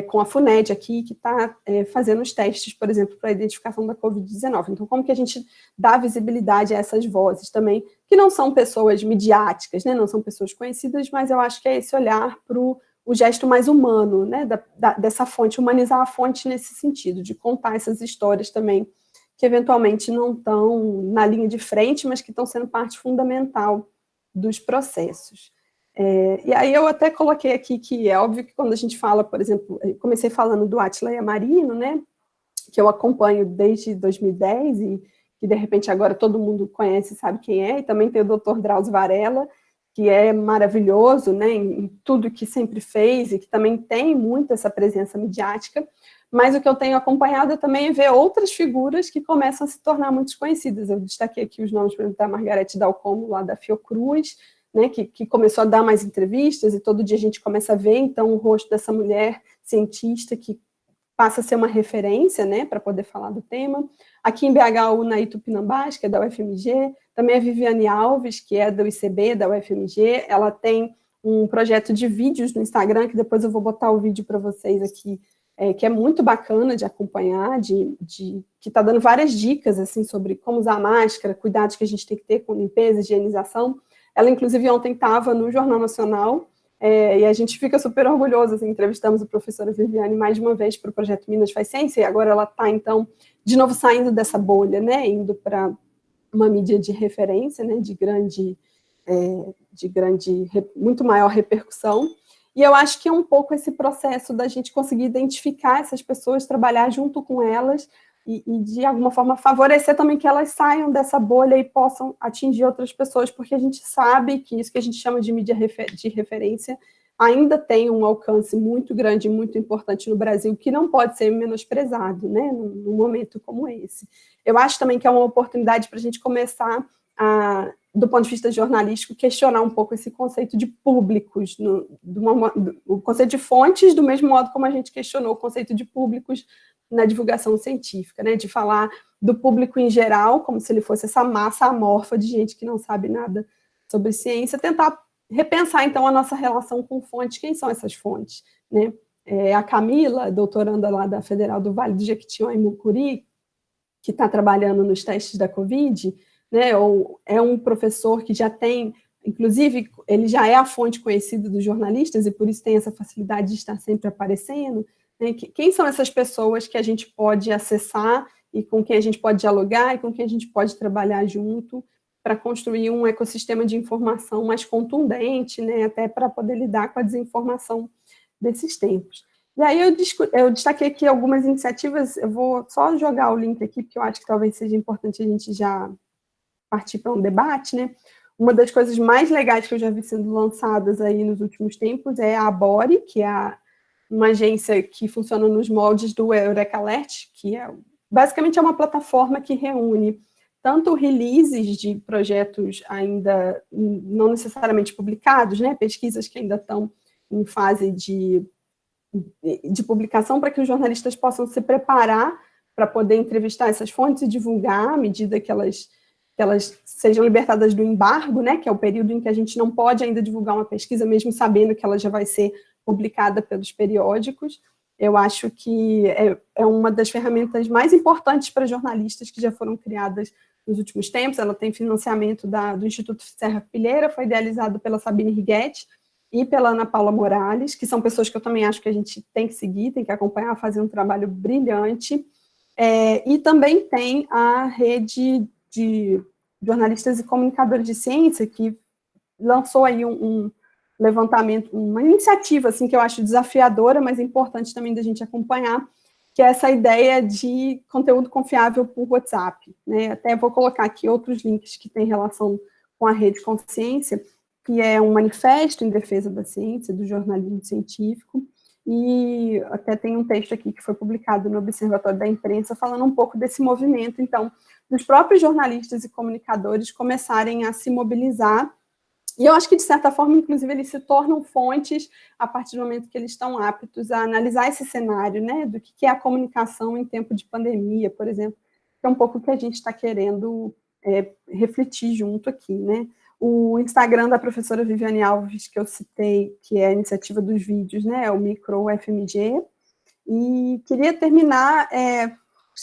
com a FUNED aqui, que está fazendo os testes, por exemplo, para a identificação da Covid-19. Então, como que a gente dá visibilidade a essas vozes também, que não são pessoas midiáticas, né, não são pessoas conhecidas, mas eu acho que é esse olhar para o gesto mais humano, né, dessa fonte, humanizar a fonte nesse sentido, de contar essas histórias também, que eventualmente não estão na linha de frente, mas que estão sendo parte fundamental dos processos. E aí eu até coloquei aqui que é óbvio que quando a gente fala, por exemplo, eu comecei falando do Átila Yamarino, né, que eu acompanho desde 2010 e que de repente agora todo mundo conhece e sabe quem é, e também tem o Dr. Drauzio Varela, que é maravilhoso, né, em tudo que sempre fez e que também tem muito essa presença midiática, mas o que eu tenho acompanhado também é ver outras figuras que começam a se tornar muito conhecidas. Eu destaquei aqui os nomes, por exemplo, da Margarete Dalcomo, lá da Fiocruz, né, que começou a dar mais entrevistas, e todo dia a gente começa a ver, então, o rosto dessa mulher cientista que passa a ser uma referência, né, para poder falar do tema. Aqui em BH, o Naí Tupinambás, que é da UFMG, também a Viviane Alves, que é do ICB, da UFMG, ela tem um projeto de vídeos no Instagram, que depois eu vou botar o vídeo para vocês aqui, que é muito bacana de acompanhar, que está dando várias dicas assim, sobre como usar máscara, cuidados que a gente tem que ter com limpeza, higienização. Ela, inclusive, ontem estava no Jornal Nacional, e a gente fica super orgulhoso, assim, entrevistamos a professora Viviane mais de uma vez para o projeto Minas Faz Ciência, e agora ela está, então, de novo saindo dessa bolha, né, indo para uma mídia de referência, né, de muito maior repercussão. E eu acho que é um pouco esse processo da gente conseguir identificar essas pessoas, trabalhar junto com elas e de alguma forma, favorecer também que elas saiam dessa bolha e possam atingir outras pessoas, porque a gente sabe que isso que a gente chama de mídia de referência ainda tem um alcance muito grande e muito importante no Brasil, que não pode ser menosprezado, né, num momento como esse. Eu acho também que é uma oportunidade para a gente começar do ponto de vista jornalístico, questionar um pouco esse conceito de públicos, o conceito de fontes, do mesmo modo como a gente questionou o conceito de públicos na divulgação científica, né, de falar do público em geral, como se ele fosse essa massa amorfa de gente que não sabe nada sobre ciência, tentar repensar, então, a nossa relação com fontes. Quem são essas fontes? Né? A Camila, doutoranda lá da Federal do Vale do Jequitinhonha, em Mucuri, que está trabalhando nos testes da Covid, né, ou é um professor que já tem, inclusive, ele já é a fonte conhecida dos jornalistas e por isso tem essa facilidade de estar sempre aparecendo. Né? Quem são essas pessoas que a gente pode acessar e com quem a gente pode dialogar e com quem a gente pode trabalhar junto para construir um ecossistema de informação mais contundente, né, até para poder lidar com a desinformação desses tempos. E aí eu destaquei aqui algumas iniciativas, eu vou só jogar o link aqui, porque eu acho que talvez seja importante a gente já partir para um debate, né? Uma das coisas mais legais que eu já vi sendo lançadas aí nos últimos tempos é a Abore, que é uma agência que funciona nos moldes do Eureka Alert, que basicamente é uma plataforma que reúne tanto releases de projetos ainda não necessariamente publicados, né? Pesquisas que ainda estão em fase de publicação, para que os jornalistas possam se preparar para poder entrevistar essas fontes e divulgar à medida que elas sejam libertadas do embargo, né, que é o período em que a gente não pode ainda divulgar uma pesquisa, mesmo sabendo que ela já vai ser publicada pelos periódicos. Eu acho que é uma das ferramentas mais importantes para jornalistas que já foram criadas nos últimos tempos. Ela tem financiamento do Instituto Serra Pilheira, foi idealizado pela Sabine Righetti e pela Ana Paula Morales, que são pessoas que eu também acho que a gente tem que seguir, tem que acompanhar, fazer um trabalho brilhante. E também tem a rede de jornalistas e comunicadores de ciência, que lançou aí um levantamento, uma iniciativa assim, que eu acho desafiadora, mas importante também da gente acompanhar, que é essa ideia de conteúdo confiável por WhatsApp, né? Até vou colocar aqui outros links que têm relação com a Rede Consciência, que é um manifesto em defesa da ciência, do jornalismo científico, e até tem um texto aqui que foi publicado no Observatório da Imprensa falando um pouco desse movimento, então, dos próprios jornalistas e comunicadores começarem a se mobilizar. E eu acho que, de certa forma, inclusive, eles se tornam fontes a partir do momento que eles estão aptos a analisar esse cenário, né, do que é a comunicação em tempo de pandemia, por exemplo, que é um pouco o que a gente está querendo refletir junto aqui, né. O Instagram da professora Viviane Alves, que eu citei, que é a iniciativa dos vídeos, né, é o Micro FMG, e queria terminar,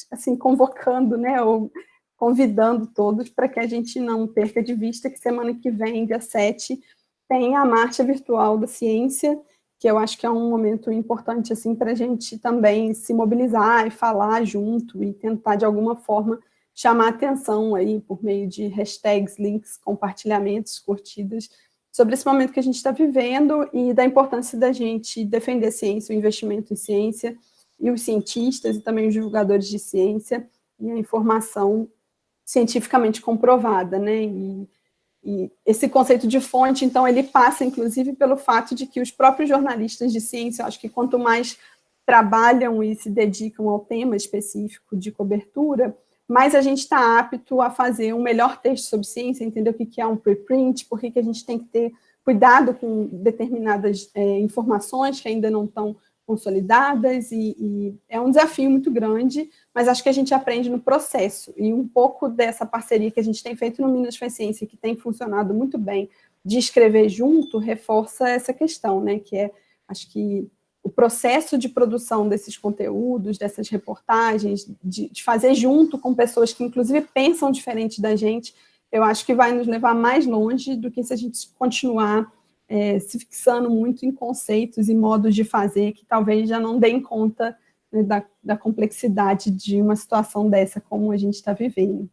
assim, convocando, né, ou convidando todos para que a gente não perca de vista que semana que vem, dia 7, tem a Marcha Virtual da Ciência, que eu acho que é um momento importante assim, para a gente também se mobilizar e falar junto e tentar, de alguma forma, chamar atenção aí por meio de hashtags, links, compartilhamentos, curtidas, sobre esse momento que a gente está vivendo e da importância da gente defender a ciência, o investimento em ciência, e os cientistas e também os divulgadores de ciência e a informação cientificamente comprovada, né, e esse conceito de fonte, então, ele passa, inclusive, pelo fato de que os próprios jornalistas de ciência, eu acho que quanto mais trabalham e se dedicam ao tema específico de cobertura, mais a gente está apto a fazer um melhor texto sobre ciência, entender o que é um preprint, por que a gente tem que ter cuidado com determinadas informações que ainda não estão consolidadas, e é um desafio muito grande, mas acho que a gente aprende no processo, e um pouco dessa parceria que a gente tem feito no Minas Faz Ciência, que tem funcionado muito bem, de escrever junto, reforça essa questão, né, que é, acho que o processo de produção desses conteúdos, dessas reportagens, de fazer junto com pessoas que, inclusive, pensam diferente da gente, eu acho que vai nos levar mais longe do que se a gente continuar se fixando muito em conceitos e modos de fazer que talvez já não deem conta, né, da complexidade de uma situação dessa como a gente está vivendo.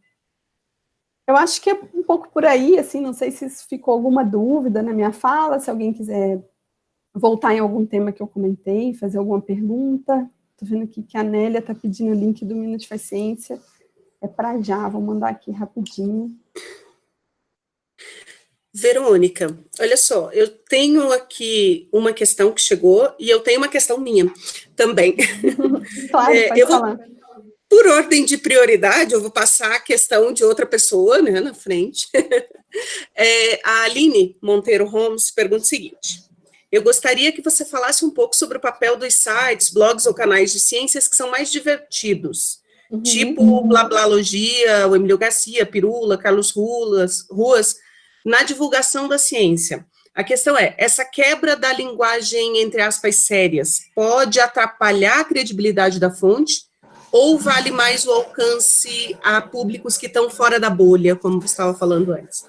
Eu acho que é um pouco por aí, assim, não sei se ficou alguma dúvida na minha fala, se alguém quiser voltar em algum tema que eu comentei, fazer alguma pergunta. Estou vendo aqui que a Nélia está pedindo o link do Minas Faz Ciência, é para já, vou mandar aqui rapidinho. Verônica, olha só, eu tenho aqui uma questão que chegou e eu tenho uma questão minha também. Claro, pode falar. Por ordem de prioridade, eu vou passar a questão de outra pessoa, né, na frente. A Aline Monteiro Holmes pergunta o seguinte: eu gostaria que você falasse um pouco sobre o papel dos sites, blogs ou canais de ciências que são mais divertidos, tipo Blablalogia, o Emílio Garcia, Pirula, Carlos Ruas, na divulgação da ciência. A questão é, essa quebra da linguagem, entre aspas, sérias, pode atrapalhar a credibilidade da fonte, ou vale mais o alcance a públicos que estão fora da bolha, como você estava falando antes?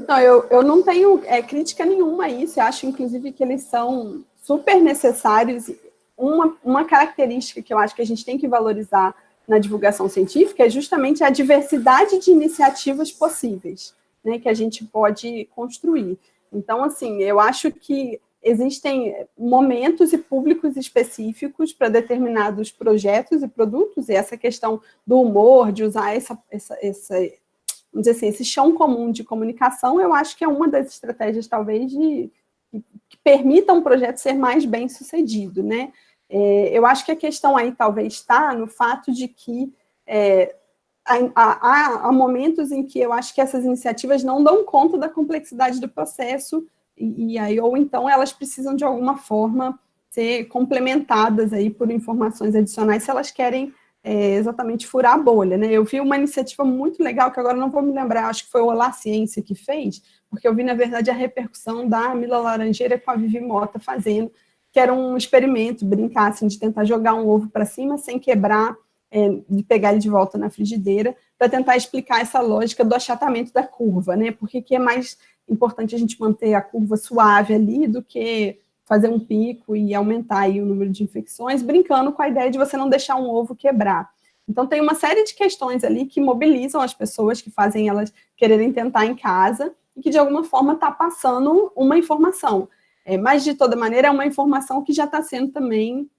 Não, eu não tenho crítica nenhuma a isso, eu acho, inclusive, que eles são super necessários. Uma característica que eu acho que a gente tem que valorizar na divulgação científica é justamente a diversidade de iniciativas possíveis, né, que a gente pode construir. Então, assim, eu acho que existem momentos e públicos específicos para determinados projetos e produtos, e essa questão do humor, de usar vamos dizer assim, esse chão comum de comunicação, eu acho que é uma das estratégias, talvez, que permita um projeto ser mais bem sucedido, né? Eu acho que a questão aí talvez está no fato de que há momentos em que eu acho que essas iniciativas não dão conta da complexidade do processo, ou então elas precisam, de alguma forma, ser complementadas aí por informações adicionais se elas querem exatamente furar a bolha, né? Eu vi uma iniciativa muito legal, que agora não vou me lembrar, acho que foi o Olá Ciência que fez, porque eu vi, na verdade, a repercussão da Mila Laranjeira com a Vivi Mota fazendo, que era um experimento, brincar, assim, de tentar jogar um ovo para cima sem quebrar, de pegar ele de volta na frigideira, para tentar explicar essa lógica do achatamento da curva, né? Por que é mais importante a gente manter a curva suave ali do que fazer um pico e aumentar aí o número de infecções, brincando com a ideia de você não deixar um ovo quebrar. Então, tem uma série de questões ali que mobilizam as pessoas, que fazem elas quererem tentar em casa, e que, de alguma forma, está passando uma informação. Mas, de toda maneira, é uma informação que já está sendo também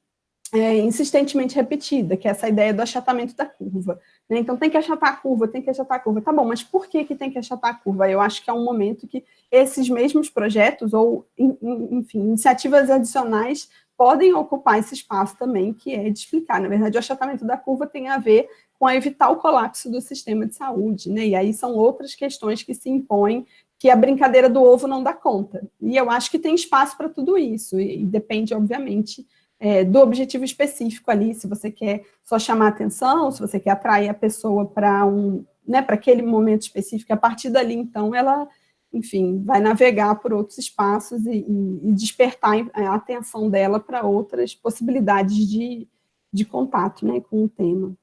insistentemente repetida, que é essa ideia do achatamento da curva. Né? Então, tem que achatar a curva, tem que achatar a curva. Tá bom, mas por que tem que achatar a curva? Eu acho que é um momento que esses mesmos projetos, ou, enfim, iniciativas adicionais, podem ocupar esse espaço também, que é de explicar. Na verdade, o achatamento da curva tem a ver com evitar o colapso do sistema de saúde, né? E aí são outras questões que se impõem, que a brincadeira do ovo não dá conta. E eu acho que tem espaço para tudo isso, e depende, obviamente, do objetivo específico ali, se você quer só chamar atenção, se você quer atrair a pessoa para para aquele momento específico, a partir dali, então, ela, enfim, vai navegar por outros espaços e despertar a atenção dela para outras possibilidades de contato, né, com o tema.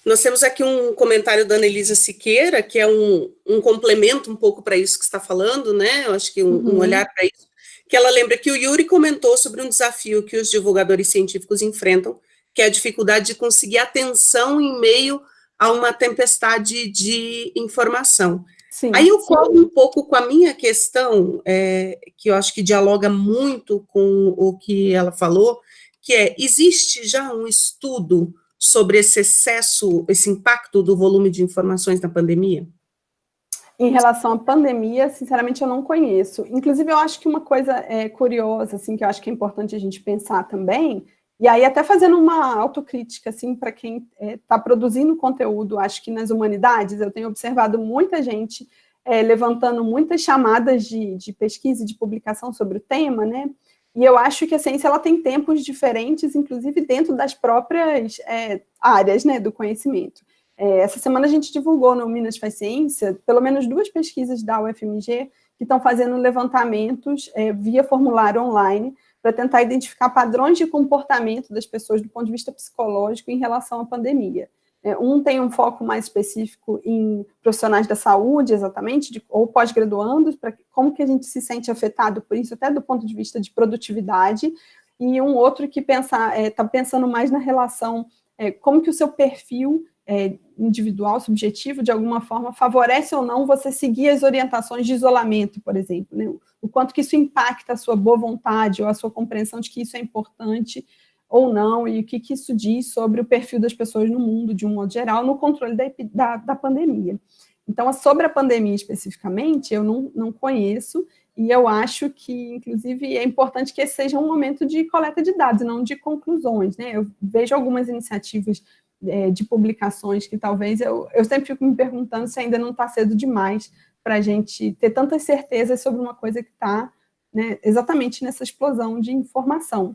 Nós temos aqui um comentário da Anelisa Siqueira, que é um complemento um pouco para isso que você está falando, né? Eu acho que um olhar para isso, que ela lembra que o Yuri comentou sobre um desafio que os divulgadores científicos enfrentam, que é a dificuldade de conseguir atenção em meio a uma tempestade de informação. Sim. Aí eu colo um pouco com a minha questão, que eu acho que dialoga muito com o que ela falou, que existe já um estudo sobre esse excesso, esse impacto do volume de informações na pandemia? Em relação à pandemia, sinceramente, eu não conheço. Inclusive, eu acho que uma coisa curiosa, assim, que eu acho que é importante a gente pensar também, e aí até fazendo uma autocrítica, assim, para quem está produzindo conteúdo, acho que nas humanidades, eu tenho observado muita gente levantando muitas chamadas de pesquisa e de publicação sobre o tema, né? E eu acho que a ciência ela tem tempos diferentes, inclusive dentro das próprias áreas, né, do conhecimento. Essa semana a gente divulgou no Minas Faz Ciência pelo menos 2 pesquisas da UFMG que estão fazendo levantamentos via formulário online para tentar identificar padrões de comportamento das pessoas do ponto de vista psicológico em relação à pandemia. Um tem um foco mais específico em profissionais da saúde, exatamente, ou pós-graduandos, para como que a gente se sente afetado por isso, até do ponto de vista de produtividade, e um outro que está pensando mais na relação, como que o seu perfil individual, subjetivo, de alguma forma, favorece ou não você seguir as orientações de isolamento, por exemplo, né? O quanto que isso impacta a sua boa vontade ou a sua compreensão de que isso é importante ou não, e o que isso diz sobre o perfil das pessoas no mundo, de um modo geral, no controle da pandemia. Então, sobre a pandemia especificamente, eu não conheço, e eu acho que, inclusive, é importante que esse seja um momento de coleta de dados, não de conclusões, né? Eu vejo algumas iniciativas de publicações que talvez eu sempre fico me perguntando se ainda não está cedo demais para a gente ter tantas certezas sobre uma coisa que está, né, exatamente nessa explosão de informação,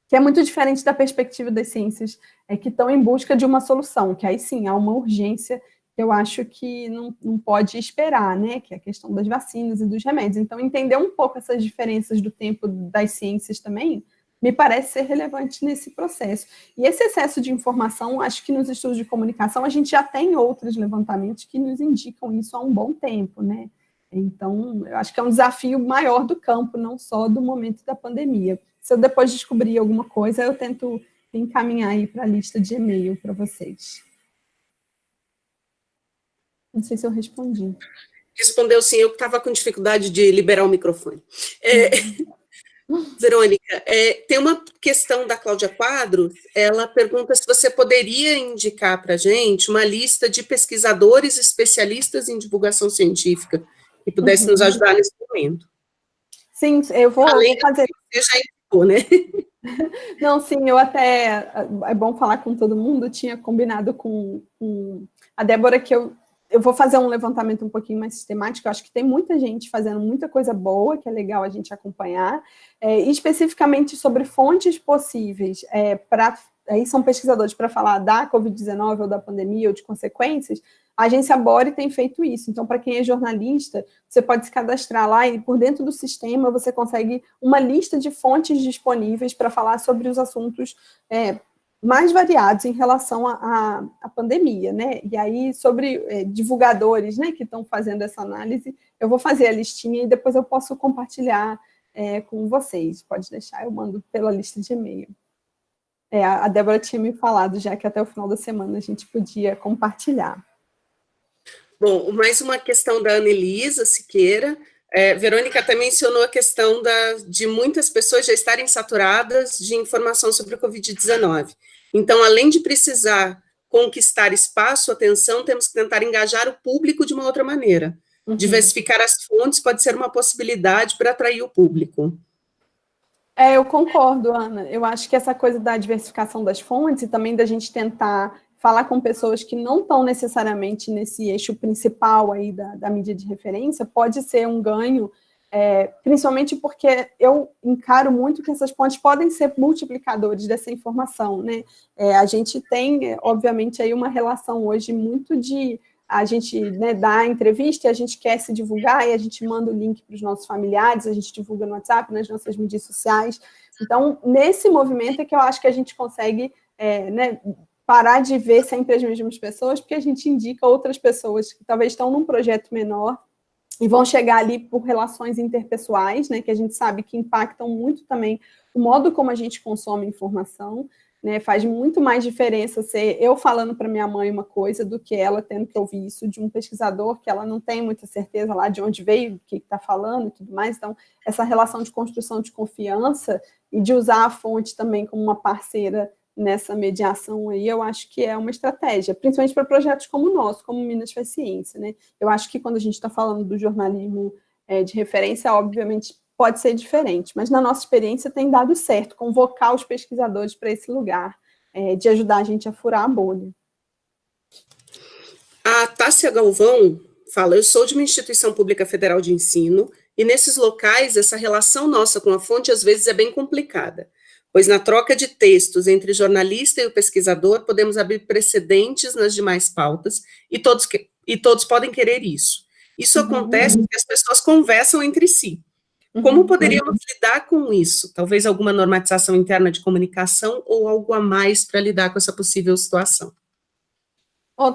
que é muito diferente da perspectiva das ciências que estão em busca de uma solução, que aí sim há uma urgência que eu acho que não pode esperar, né, que é a questão das vacinas e dos remédios. Então, entender um pouco essas diferenças do tempo das ciências também me parece ser relevante nesse processo. E esse excesso de informação, acho que nos estudos de comunicação a gente já tem outros levantamentos que nos indicam isso há um bom tempo, né? Então, eu acho que é um desafio maior do campo, não só do momento da pandemia. Se eu depois descobrir alguma coisa, eu tento encaminhar aí para a lista de e-mail para vocês. Não sei se eu respondi. Respondeu sim, eu estava com dificuldade de liberar o microfone. Verônica, tem uma questão da Cláudia Quadros, ela pergunta se você poderia indicar para a gente uma lista de pesquisadores especialistas em divulgação científica que pudesse nos ajudar nesse momento. Sim, eu vou fazer. Você já indicou, né? Não, sim, eu até, é bom falar com todo mundo, tinha combinado com a Débora que eu vou fazer um levantamento um pouquinho mais sistemático, eu acho que tem muita gente fazendo muita coisa boa, que é legal a gente acompanhar, e especificamente sobre fontes possíveis, aí são pesquisadores para falar da Covid-19 ou da pandemia ou de consequências. A agência Bore tem feito isso. Então, para quem é jornalista, você pode se cadastrar lá e por dentro do sistema você consegue uma lista de fontes disponíveis para falar sobre os assuntos mais variados em relação à pandemia, né? E aí, sobre divulgadores, né, que estão fazendo essa análise, eu vou fazer a listinha e depois eu posso compartilhar com vocês. Pode deixar, eu mando pela lista de e-mail. A Débora tinha me falado já que até o final da semana a gente podia compartilhar. Bom, mais uma questão da Anelisa Siqueira. Verônica até mencionou a questão de muitas pessoas já estarem saturadas de informação sobre o Covid-19. Então, além de precisar conquistar espaço, atenção, temos que tentar engajar o público de uma outra maneira. Diversificar as fontes pode ser uma possibilidade para atrair o público. Eu concordo, Ana. Eu acho que essa coisa da diversificação das fontes e também da gente tentar falar com pessoas que não estão necessariamente nesse eixo principal aí da mídia de referência pode ser um ganho, principalmente porque eu encaro muito que essas fontes podem ser multiplicadores dessa informação, né? A gente tem, obviamente, aí uma relação hoje muito de a gente, né, dá a entrevista e a gente quer se divulgar e a gente manda o link para os nossos familiares, a gente divulga no WhatsApp, nas nossas mídias sociais. Então, nesse movimento é que eu acho que a gente consegue né, parar de ver sempre as mesmas pessoas, porque a gente indica outras pessoas que talvez estão num projeto menor e vão chegar ali por relações interpessoais, né, que a gente sabe que impactam muito também o modo como a gente consome informação. Né, faz muito mais diferença ser eu falando para minha mãe uma coisa do que ela tendo que ouvir isso de um pesquisador que ela não tem muita certeza lá de onde veio, o que está falando e tudo mais. Então, essa relação de construção de confiança e de usar a fonte também como uma parceira nessa mediação aí, eu acho que é uma estratégia, principalmente para projetos como o nosso, como Minas Faz Ciência. Né? Eu acho que quando a gente está falando do jornalismo de referência, obviamente, pode ser diferente, mas na nossa experiência tem dado certo convocar os pesquisadores para esse lugar, de ajudar a gente a furar a bolha. A Tássia Galvão fala, eu sou de uma instituição pública federal de ensino, e nesses locais essa relação nossa com a fonte às vezes é bem complicada, pois na troca de textos entre o jornalista e o pesquisador podemos abrir precedentes nas demais pautas, e todos podem querer isso. Isso acontece porque as pessoas conversam entre si. Como poderíamos lidar com isso? Talvez alguma normatização interna de comunicação ou algo a mais para lidar com essa possível situação?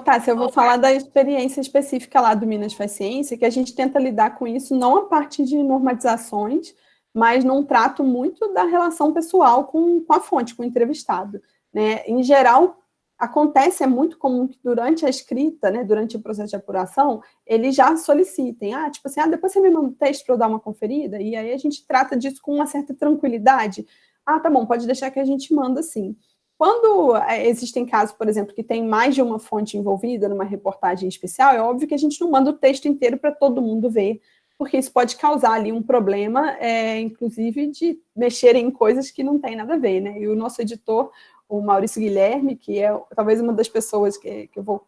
Tássia, eu vou falar da experiência específica lá do Minas Faz Ciência, que a gente tenta lidar com isso não a partir de normatizações, mas num trato muito da relação pessoal com a fonte, com o entrevistado. Né? Em geral, acontece, é muito comum que durante a escrita, né, durante o processo de apuração, eles já solicitem, tipo assim, depois você me manda um texto para eu dar uma conferida, e aí a gente trata disso com uma certa tranquilidade. Tá bom, pode deixar que a gente manda sim. Quando existem casos, por exemplo, que tem mais de uma fonte envolvida numa reportagem especial, é óbvio que a gente não manda o texto inteiro para todo mundo ver, porque isso pode causar ali um problema, inclusive de mexer em coisas que não tem nada a ver, né? E o nosso editor, o Maurício Guilherme, que é talvez uma das pessoas que eu vou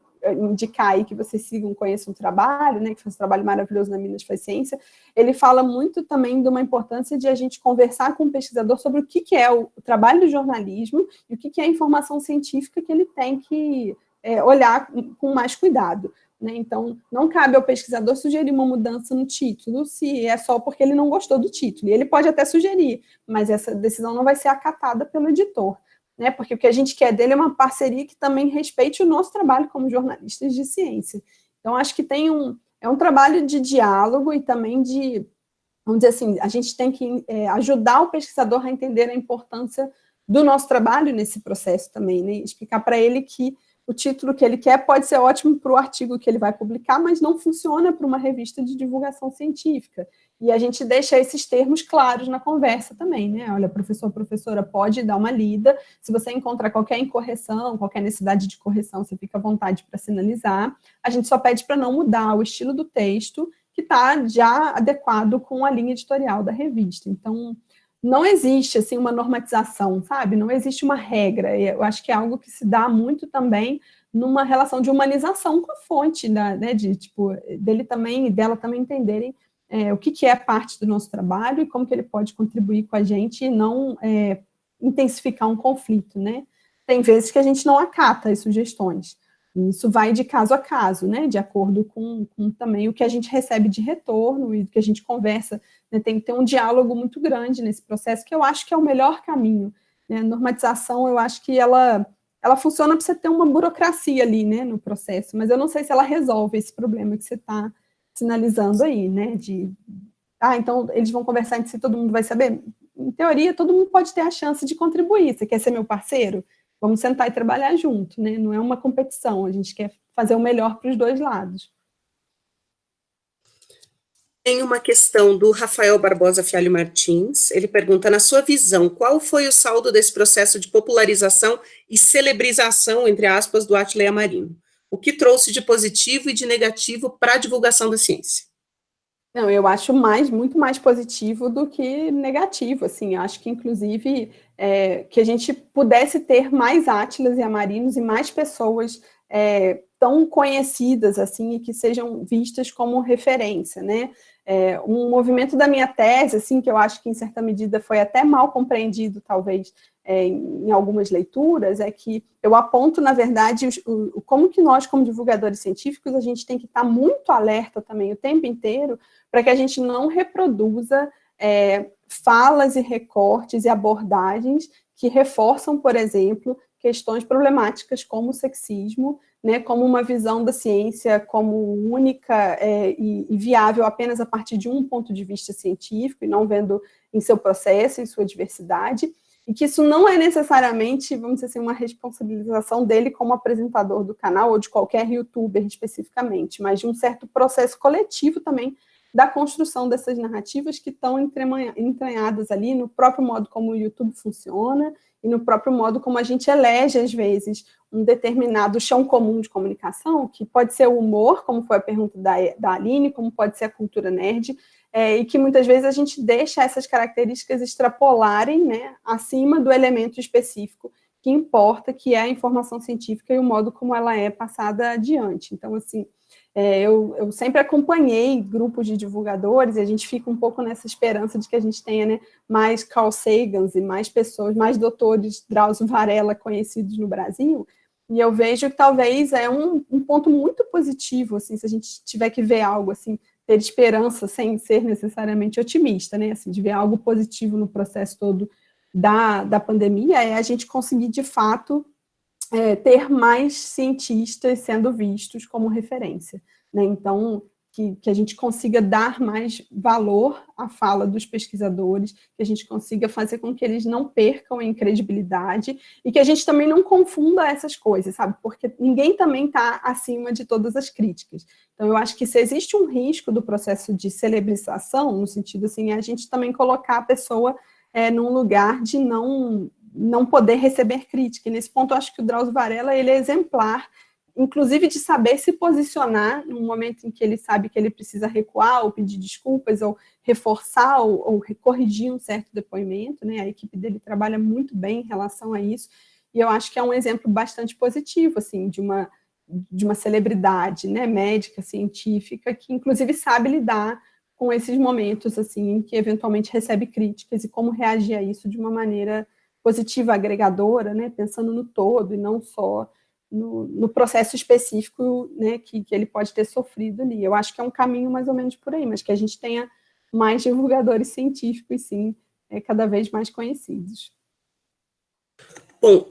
indicar aí que vocês sigam, conheçam o trabalho, né, que faz um trabalho maravilhoso na Minas Faz Ciência, ele fala muito também de uma importância de a gente conversar com o pesquisador sobre o que é o trabalho do jornalismo e o que é a informação científica que ele tem que olhar com mais cuidado. Né? Então, não cabe ao pesquisador sugerir uma mudança no título se é só porque ele não gostou do título. E ele pode até sugerir, mas essa decisão não vai ser acatada pelo editor. Né, porque o que a gente quer dele é uma parceria que também respeite o nosso trabalho como jornalistas de ciência. Então, acho que é um trabalho de diálogo e também de, vamos dizer assim, a gente tem que ajudar o pesquisador a entender a importância do nosso trabalho nesse processo também, né, explicar para ele que o título que ele quer pode ser ótimo para o artigo que ele vai publicar, mas não funciona para uma revista de divulgação científica. E a gente deixa esses termos claros na conversa também, né? Olha, professor, professora, pode dar uma lida. Se você encontrar qualquer incorreção, qualquer necessidade de correção, você fica à vontade para sinalizar. A gente só pede para não mudar o estilo do texto, que está já adequado com a linha editorial da revista. Então, não existe, assim, uma normatização, sabe? Não existe uma regra. Eu acho que é algo que se dá muito também numa relação de humanização com a fonte, né? De, tipo, dele também e dela também entenderem o que é parte do nosso trabalho e como que ele pode contribuir com a gente e não intensificar um conflito, né? Tem vezes que a gente não acata as sugestões. Isso vai de caso a caso, né? De acordo com também o que a gente recebe de retorno e do que a gente conversa. Né? Tem que ter um diálogo muito grande nesse processo, que eu acho que é o melhor caminho. Né? A normatização, eu acho que ela funciona para você ter uma burocracia ali, né, no processo, mas eu não sei se ela resolve esse problema que você está sinalizando aí, né? Então eles vão conversar entre si, todo mundo vai saber. Em teoria, todo mundo pode ter a chance de contribuir. Você quer ser meu parceiro? Vamos sentar e trabalhar junto, né? Não é uma competição, a gente quer fazer o melhor para os dois lados. Tem uma questão do Rafael Barbosa Fialho Martins. Ele pergunta, na sua visão, qual foi o saldo desse processo de popularização e celebrização, entre aspas, do Átila Yamarino? O que trouxe de positivo e de negativo para a divulgação da ciência? Não, eu acho muito mais positivo do que negativo, assim, acho que, inclusive, que a gente pudesse ter mais Átilas e Yamarinos e mais pessoas tão conhecidas, assim, e que sejam vistas como referência, né? Um movimento da minha tese, assim, que eu acho que, em certa medida, foi até mal compreendido, talvez, em algumas leituras, é que eu aponto, na verdade, como que nós, como divulgadores científicos, a gente tem que estar muito alerta também o tempo inteiro para que a gente não reproduza falas e recortes e abordagens que reforçam, por exemplo, questões problemáticas como o sexismo, né, como uma visão da ciência como única e viável apenas a partir de um ponto de vista científico, e não vendo em seu processo, em sua diversidade, e que isso não é necessariamente, vamos dizer assim, uma responsabilização dele como apresentador do canal, ou de qualquer youtuber especificamente, mas de um certo processo coletivo também da construção dessas narrativas que estão entranhadas ali no próprio modo como o YouTube funciona e no próprio modo como a gente elege, às vezes, um determinado chão comum de comunicação, que pode ser o humor, como foi a pergunta da Aline, como pode ser a cultura nerd, e que muitas vezes a gente deixa essas características extrapolarem, né, acima do elemento específico que importa, que é a informação científica e o modo como ela é passada adiante. Então, assim, eu sempre acompanhei grupos de divulgadores, e a gente fica um pouco nessa esperança de que a gente tenha, né, mais Carl Sagans e mais pessoas, mais doutores Drauzio Varela conhecidos no Brasil, e eu vejo que talvez é um ponto muito positivo, assim, se a gente tiver que ver algo, assim, ter esperança sem ser necessariamente otimista, né, assim, de ver algo positivo no processo todo da pandemia, é a gente conseguir, de fato, ter mais cientistas sendo vistos como referência, né? Então, que a gente consiga dar mais valor à fala dos pesquisadores, que a gente consiga fazer com que eles não percam em credibilidade e que a gente também não confunda essas coisas, sabe? Porque ninguém também está acima de todas as críticas. Então, eu acho que se existe um risco do processo de celebrização, no sentido assim, é a gente também colocar a pessoa num lugar de não poder receber crítica. E nesse ponto, eu acho que o Drauzio Varela ele é exemplar, inclusive de saber se posicionar no momento em que ele sabe que ele precisa recuar, ou pedir desculpas, ou reforçar, ou corrigir um certo depoimento, né? A equipe dele trabalha muito bem em relação a isso, e eu acho que é um exemplo bastante positivo, assim, de uma celebridade, né, médica, científica, que inclusive sabe lidar com esses momentos, assim, em que eventualmente recebe críticas, e como reagir a isso de uma maneira positiva, agregadora, né, pensando no todo e não só no processo específico, né, que ele pode ter sofrido ali. Eu acho que é um caminho mais ou menos por aí, mas que a gente tenha mais divulgadores científicos, sim, cada vez mais conhecidos. Bom,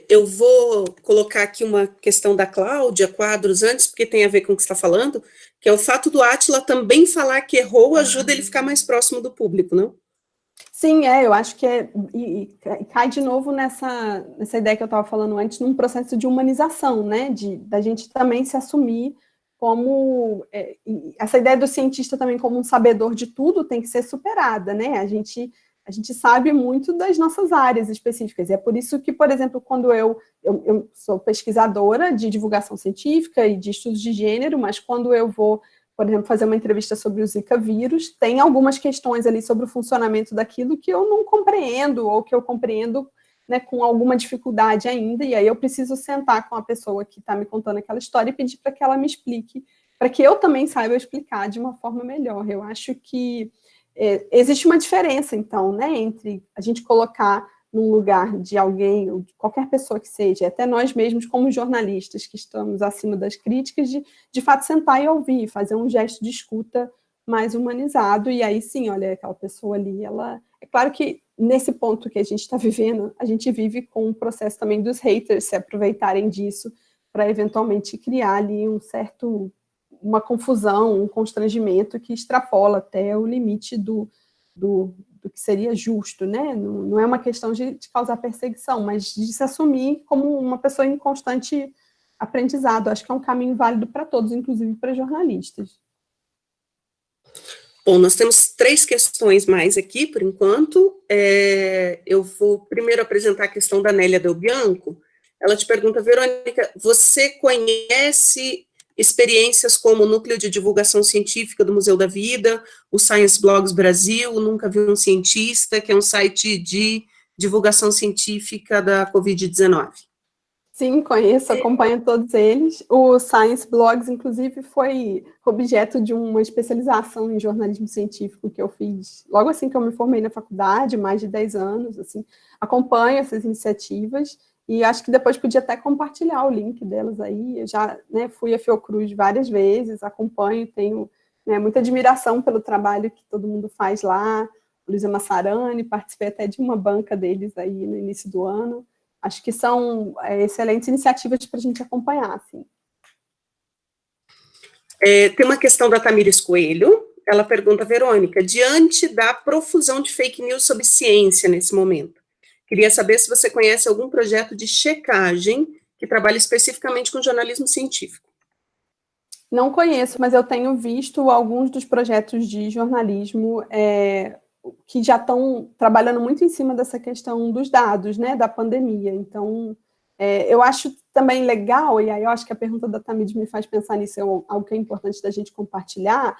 eu vou colocar aqui uma questão da Cláudia Quadros antes, porque tem a ver com o que você está falando, que é o fato do Átila também falar que errou ajuda ele a ficar mais próximo do público, não? Sim, eu acho que e cai de novo nessa ideia que eu estava falando antes, num processo de humanização, né, da gente também se assumir como, essa ideia do cientista também como um sabedor de tudo tem que ser superada, né, a gente sabe muito das nossas áreas específicas, e é por isso que, por exemplo, quando eu sou pesquisadora de divulgação científica e de estudos de gênero, mas quando eu vou, por exemplo, fazer uma entrevista sobre o Zika vírus, tem algumas questões ali sobre o funcionamento daquilo que eu não compreendo, ou que eu compreendo, né, com alguma dificuldade ainda, e aí eu preciso sentar com a pessoa que está me contando aquela história e pedir para que ela me explique, para que eu também saiba explicar de uma forma melhor. Eu acho que existe uma diferença, então, né, entre a gente colocar num lugar de alguém, ou de qualquer pessoa que seja, até nós mesmos como jornalistas que estamos acima das críticas, de fato sentar e ouvir, fazer um gesto de escuta mais humanizado, e aí sim, olha, aquela pessoa ali, ela... É claro que nesse ponto que a gente está vivendo, a gente vive com um processo também dos haters se aproveitarem disso para eventualmente criar ali uma confusão, um constrangimento que extrapola até o limite do que seria justo, né? Não é uma questão de causar perseguição, mas de se assumir como uma pessoa em constante aprendizado. Acho que é um caminho válido para todos, inclusive para jornalistas. Bom, nós temos 3 questões mais aqui, por enquanto. Eu vou primeiro apresentar a questão da Nélia Del Bianco. Ela te pergunta, Verônica, você conhece experiências como o Núcleo de Divulgação Científica do Museu da Vida, o Science Blogs Brasil, Nunca Vi um Cientista, que é um site de divulgação científica da Covid-19? Sim, conheço, acompanho todos eles. O Science Blogs, inclusive, foi objeto de uma especialização em jornalismo científico que eu fiz logo assim que eu me formei na faculdade, mais de 10 anos, assim. Acompanho essas iniciativas e acho que depois podia até compartilhar o link delas aí. Eu já, né, fui a Fiocruz várias vezes, acompanho, tenho, né, muita admiração pelo trabalho que todo mundo faz lá. Luísa Massarani, participei até de uma banca deles aí no início do ano. Acho que são excelentes iniciativas para a gente acompanhar, assim. Tem uma questão da Tamires Coelho. Ela pergunta, Verônica, diante da profusão de fake news sobre ciência nesse momento, queria saber se você conhece algum projeto de checagem que trabalha especificamente com jornalismo científico. Não conheço, mas eu tenho visto alguns dos projetos de jornalismo que já estão trabalhando muito em cima dessa questão dos dados, né, da pandemia. Então, eu acho também legal, e aí eu acho que a pergunta da Tamires me faz pensar nisso, algo que é importante da gente compartilhar,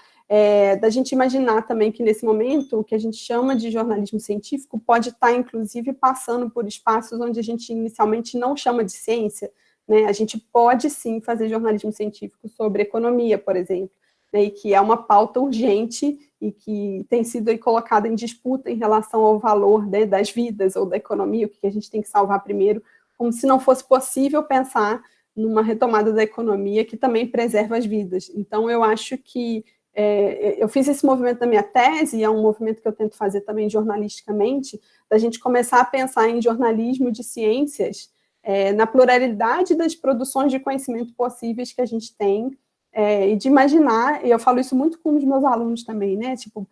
da gente imaginar também que nesse momento o que a gente chama de jornalismo científico pode estar, inclusive, passando por espaços onde a gente inicialmente não chama de ciência, né? A gente pode sim fazer jornalismo científico sobre economia, por exemplo, né, e que é uma pauta urgente e que tem sido aí colocada em disputa em relação ao valor, né, das vidas ou da economia, o que a gente tem que salvar primeiro, como se não fosse possível pensar numa retomada da economia que também preserva as vidas. Então, eu acho que eu fiz esse movimento na minha tese, e é um movimento que eu tento fazer também jornalisticamente, da gente começar a pensar em jornalismo de ciências na pluralidade das produções de conhecimento possíveis que a gente tem, e de imaginar, e eu falo isso muito com os meus alunos também, né, tipo,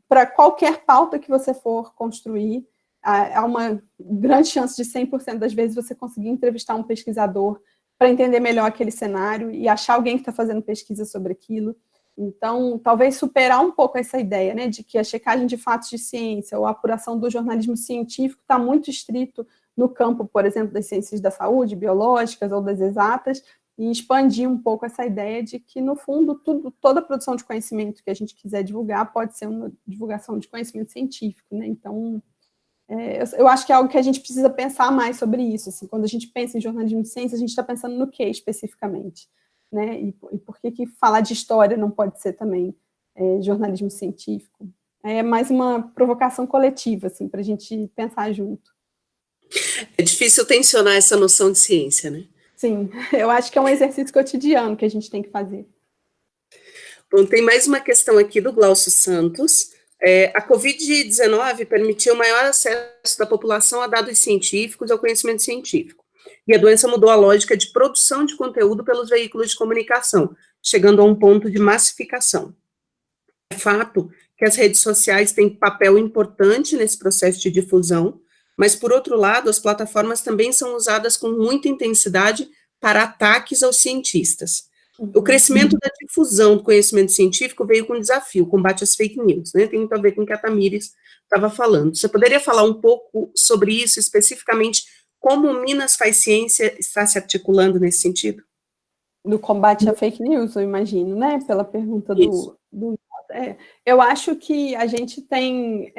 para qualquer pauta que você for construir, há uma grande chance de 100% das vezes você conseguir entrevistar um pesquisador para entender melhor aquele cenário e achar alguém que está fazendo pesquisa sobre aquilo. Então, talvez superar um pouco essa ideia, né, de que a checagem de fatos de ciência ou a apuração do jornalismo científico está muito estrito no campo, por exemplo, das ciências da saúde, biológicas ou das exatas, e expandir um pouco essa ideia de que, no fundo, toda a produção de conhecimento que a gente quiser divulgar pode ser uma divulgação de conhecimento científico, né? Então, eu acho que é algo que a gente precisa pensar mais sobre isso. Assim, quando a gente pensa em jornalismo de ciência, a gente está pensando no que especificamente, né? E por que falar de história não pode ser também jornalismo científico? É mais uma provocação coletiva, assim, para a gente pensar junto. É difícil tensionar essa noção de ciência, né? Sim, eu acho que é um exercício cotidiano que a gente tem que fazer. Bom, tem mais uma questão aqui do Glaucio Santos. A Covid-19 permitiu maior acesso da população a dados científicos e ao conhecimento científico. E a doença mudou a lógica de produção de conteúdo pelos veículos de comunicação, chegando a um ponto de massificação. É fato que as redes sociais têm papel importante nesse processo de difusão, mas, por outro lado, as plataformas também são usadas com muita intensidade para ataques aos cientistas. O crescimento da difusão do conhecimento científico veio com desafio, o combate às fake news, né? Tem muito a ver com o que a Tamires estava falando. Você poderia falar um pouco sobre isso, especificamente, como o Minas Faz Ciência está se articulando nesse sentido? Do combate à fake news, eu imagino, né? Pela pergunta do eu acho que a gente tem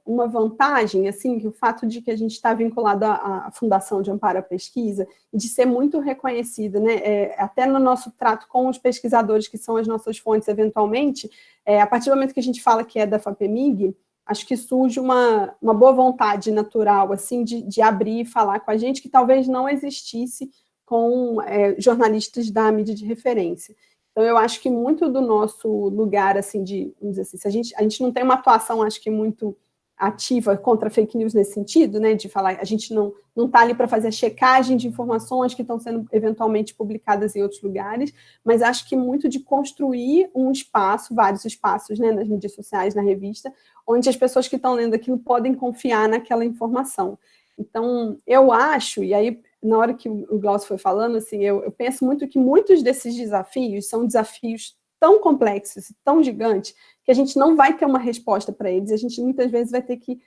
uma vantagem, assim, que o fato de que a gente está vinculado à Fundação de Amparo à Pesquisa e de ser muito reconhecida, né? Até no nosso trato com os pesquisadores, que são as nossas fontes, eventualmente, a partir do momento que a gente fala que é da FAPEMIG, acho que surge uma boa vontade natural, assim, de abrir e falar com a gente, que talvez não existisse com jornalistas da mídia de referência. Então, eu acho que muito do nosso lugar, assim, vamos dizer assim, se a gente não tem uma atuação, acho que muito ativa contra fake news nesse sentido, né, de falar, a gente não está ali para fazer a checagem de informações que estão sendo eventualmente publicadas em outros lugares, mas acho que muito de construir um espaço, vários espaços, né, nas mídias sociais, na revista, onde as pessoas que estão lendo aquilo podem confiar naquela informação. Então, eu acho, e aí, na hora que o Glaucio foi falando, assim, eu penso muito que muitos desses desafios são desafios tão complexos e tão gigantes que porque a gente não vai ter uma resposta para eles, a gente muitas vezes vai ter que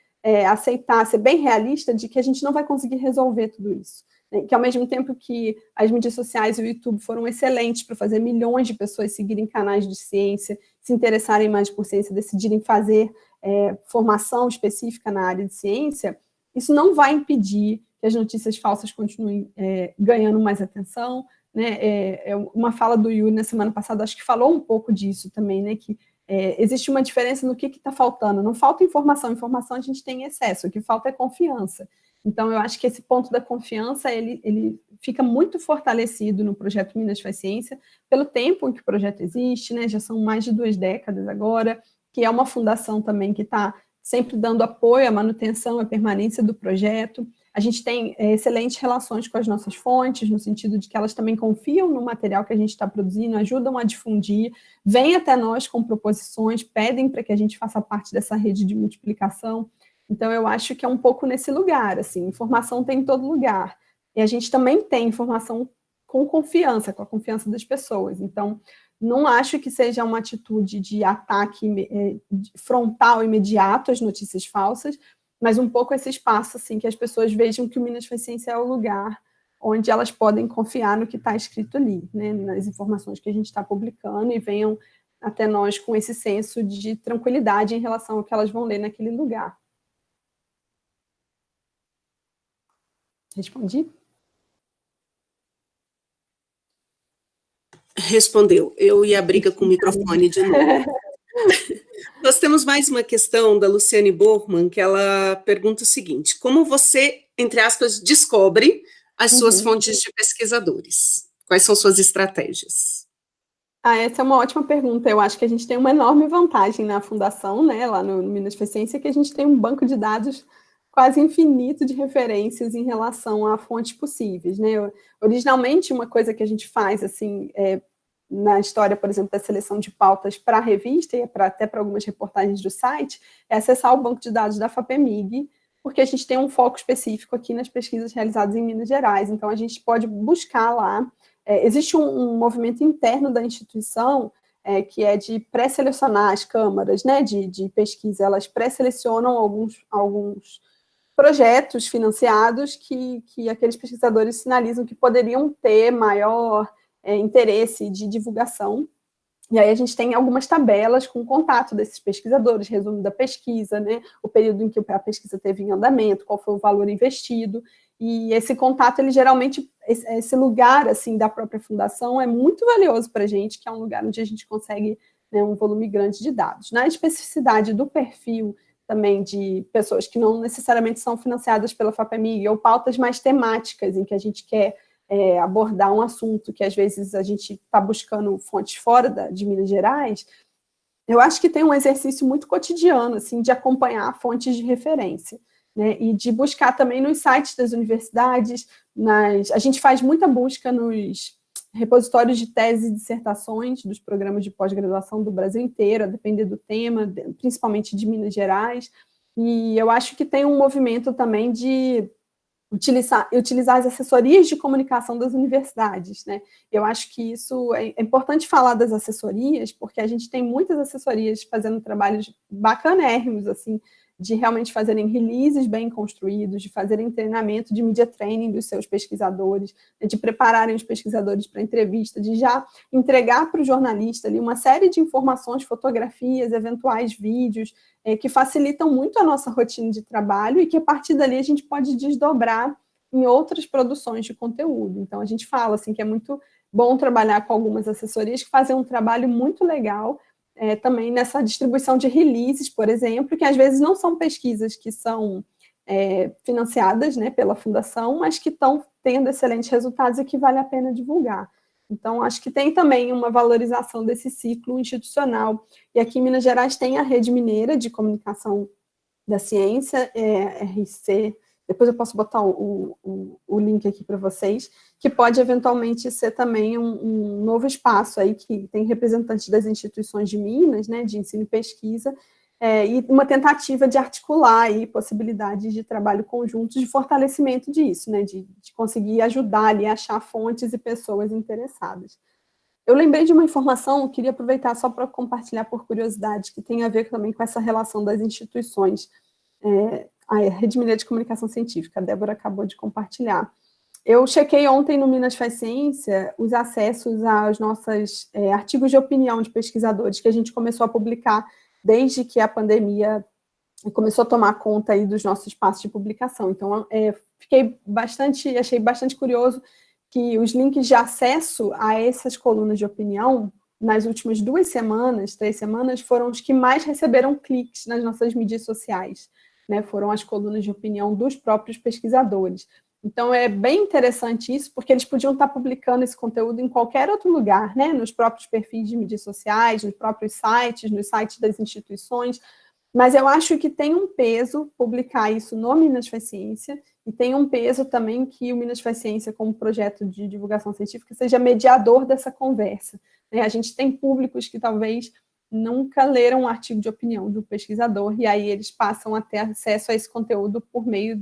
aceitar, ser bem realista de que a gente não vai conseguir resolver tudo isso. Que ao mesmo tempo que as mídias sociais e o YouTube foram excelentes para fazer milhões de pessoas seguirem canais de ciência, se interessarem mais por ciência, decidirem fazer formação específica na área de ciência, isso não vai impedir que as notícias falsas continuem ganhando mais atenção, né? Uma fala do Yuri na semana passada, acho que falou um pouco disso também, né? Que existe uma diferença no que está faltando. Não falta informação, informação a gente tem em excesso, o que falta é confiança. Então, eu acho que esse ponto da confiança, ele fica muito fortalecido no projeto Minas Faz Ciência, pelo tempo em que o projeto existe, né? Já são mais de 2 décadas agora, que é uma fundação também que está sempre dando apoio à manutenção e permanência do projeto. A gente tem excelentes relações com as nossas fontes, no sentido de que elas também confiam no material que a gente está produzindo, ajudam a difundir, vêm até nós com proposições, pedem para que a gente faça parte dessa rede de multiplicação. Então, eu acho que é um pouco nesse lugar, assim, informação tem em todo lugar. E a gente também tem informação com confiança, com a confiança das pessoas. Então, não acho que seja uma atitude de ataque frontal imediato às notícias falsas, mas um pouco esse espaço, assim, que as pessoas vejam que o Minas Faz Ciência é o lugar onde elas podem confiar no que está escrito ali, né, nas informações que a gente está publicando, e venham até nós com esse senso de tranquilidade em relação ao que elas vão ler naquele lugar. Respondi? Respondeu. Eu ia briga com o microfone de novo. Nós temos mais uma questão da Luciane Bormann, que ela pergunta o seguinte: como você, entre aspas, descobre as suas fontes de pesquisadores? Quais são suas estratégias? Essa é uma ótima pergunta. Eu acho que a gente tem uma enorme vantagem na fundação, né, lá no Minas Faz Ciência, que a gente tem um banco de dados quase infinito de referências em relação a fontes possíveis, né? Originalmente, uma coisa que a gente faz, assim, na história, por exemplo, da seleção de pautas para a revista e até para algumas reportagens do site, é acessar o banco de dados da FAPEMIG, porque a gente tem um foco específico aqui nas pesquisas realizadas em Minas Gerais. Então, a gente pode buscar lá. Existe um movimento interno da instituição que é de pré-selecionar as câmaras, né, de pesquisa. Elas pré-selecionam alguns projetos financiados que aqueles pesquisadores sinalizam que poderiam ter maior interesse de divulgação. E aí a gente tem algumas tabelas com contato desses pesquisadores, resumo da pesquisa, né, o período em que a pesquisa teve em andamento, qual foi o valor investido, e esse contato, ele geralmente, esse lugar, assim, da própria fundação é muito valioso para a gente, que é um lugar onde a gente consegue, né, um volume grande de dados. Na especificidade do perfil também de pessoas que não necessariamente são financiadas pela FAPEMIG, ou pautas mais temáticas, em que a gente quer abordar um assunto que às vezes a gente está buscando fontes fora de Minas Gerais, eu acho que tem um exercício muito cotidiano, assim, de acompanhar fontes de referência, né, e de buscar também nos sites das universidades, a gente faz muita busca nos repositórios de teses e dissertações dos programas de pós-graduação do Brasil inteiro, a depender do tema, principalmente de Minas Gerais, e eu acho que tem um movimento também de utilizar as assessorias de comunicação das universidades, né? Eu acho que isso é importante falar das assessorias, porque a gente tem muitas assessorias fazendo trabalhos bacanérrimos, assim, de realmente fazerem releases bem construídos, de fazerem treinamento de media training dos seus pesquisadores, de prepararem os pesquisadores para entrevista, de já entregar para o jornalista ali uma série de informações, fotografias, eventuais vídeos, que facilitam muito a nossa rotina de trabalho e que a partir dali a gente pode desdobrar em outras produções de conteúdo. Então, a gente fala assim, que é muito bom trabalhar com algumas assessorias que fazem um trabalho muito legal, também nessa distribuição de releases, por exemplo, que às vezes não são pesquisas que são financiadas, né, pela fundação, mas que estão tendo excelentes resultados e que vale a pena divulgar. Então, acho que tem também uma valorização desse ciclo institucional. E aqui em Minas Gerais tem a Rede Mineira de Comunicação da Ciência, RC, depois eu posso botar o link aqui para vocês, que pode eventualmente ser também um novo espaço aí, que tem representantes das instituições de Minas, né, de ensino e pesquisa, e uma tentativa de articular aí possibilidades de trabalho conjunto, de fortalecimento disso, né, de conseguir ajudar ali a achar fontes e pessoas interessadas. Eu lembrei de uma informação, queria aproveitar só para compartilhar por curiosidade, que tem a ver também com essa relação das instituições. A Rede Mineira de Comunicação Científica, a Débora acabou de compartilhar. Eu chequei ontem no Minas Faz Ciência os acessos aos nossos artigos de opinião de pesquisadores que a gente começou a publicar desde que a pandemia começou a tomar conta aí dos nossos espaços de publicação. Então, achei bastante curioso que os links de acesso a essas colunas de opinião, nas últimas 3 semanas, foram os que mais receberam cliques nas nossas mídias sociais, né? Foram as colunas de opinião dos próprios pesquisadores. Então, é bem interessante isso, porque eles podiam estar publicando esse conteúdo em qualquer outro lugar, né? Nos próprios perfis de mídias sociais, nos próprios sites, nos sites das instituições, mas eu acho que tem um peso publicar isso no Minas Faz Ciência, e tem um peso também que o Minas Faz Ciência, como projeto de divulgação científica, seja mediador dessa conversa, né? A gente tem públicos que talvez nunca leram um artigo de opinião do pesquisador, e aí eles passam a ter acesso a esse conteúdo por meio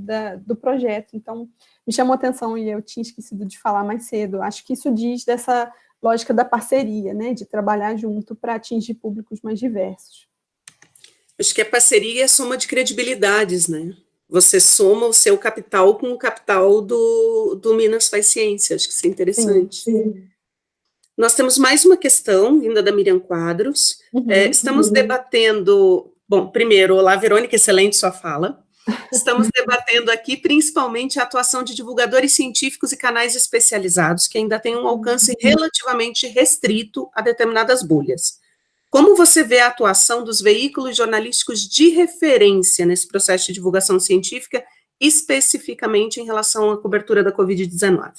do projeto. Então, me chamou a atenção, e eu tinha esquecido de falar mais cedo, acho que isso diz dessa lógica da parceria, né? De trabalhar junto para atingir públicos mais diversos. Acho que a parceria é soma de credibilidades, né? Você soma o seu capital com o capital do Minas Faz Ciência, acho que isso é interessante. Sim. Nós temos mais uma questão, vinda da Miriam Quadros. Estamos debatendo... Bom, primeiro, olá, Verônica, excelente sua fala. Estamos debatendo aqui principalmente a atuação de divulgadores científicos e canais especializados que ainda têm um alcance relativamente restrito a determinadas bolhas. Como você vê a atuação dos veículos jornalísticos de referência nesse processo de divulgação científica, especificamente em relação à cobertura da Covid-19?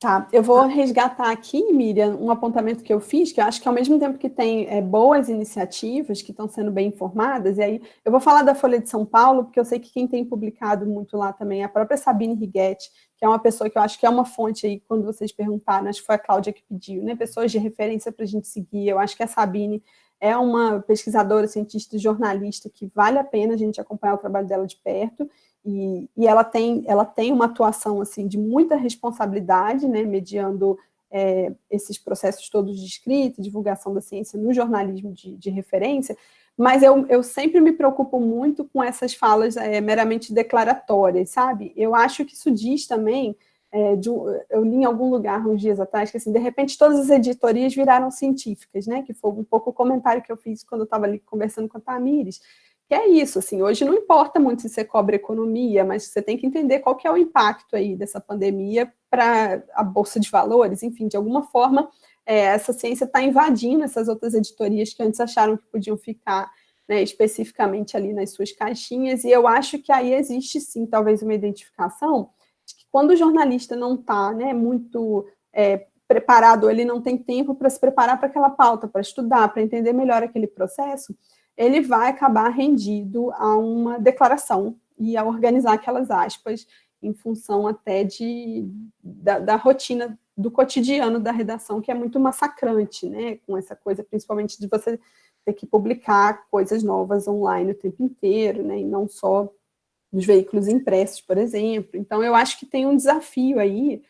Tá, eu vou resgatar aqui, Miriam, um apontamento que eu fiz, que eu acho que ao mesmo tempo que tem boas iniciativas que estão sendo bem informadas, e aí eu vou falar da Folha de São Paulo, porque eu sei que quem tem publicado muito lá também é a própria Sabine Righetti, que é uma pessoa que eu acho que é uma fonte aí, quando vocês perguntaram, acho que foi a Cláudia que pediu, né, pessoas de referência para a gente seguir. Eu acho que a Sabine é uma pesquisadora, cientista e jornalista que vale a pena a gente acompanhar o trabalho dela de perto, e ela tem uma atuação assim, de muita responsabilidade, né, mediando esses processos todos de escrita, divulgação da ciência no jornalismo de referência, mas eu sempre me preocupo muito com essas falas meramente declaratórias, sabe? Eu acho que isso diz também, eu li em algum lugar uns dias atrás, que assim, de repente todas as editorias viraram científicas, né? Que foi um pouco o comentário que eu fiz quando eu estava ali conversando com a Tamires, que é isso, assim, hoje não importa muito se você cobra economia, mas você tem que entender qual que é o impacto aí dessa pandemia para a Bolsa de Valores, enfim, de alguma forma, essa ciência está invadindo essas outras editorias que antes acharam que podiam ficar, né, especificamente ali nas suas caixinhas, e eu acho que aí existe, sim, talvez uma identificação de que quando o jornalista não está, né, muito preparado, ele não tem tempo para se preparar para aquela pauta, para estudar, para entender melhor aquele processo, ele vai acabar rendido a uma declaração e a organizar aquelas aspas em função até da rotina, do cotidiano da redação, que é muito massacrante, né? Com essa coisa, principalmente de você ter que publicar coisas novas online o tempo inteiro, né? E não só nos veículos impressos, por exemplo. Então, eu acho que tem um desafio aí,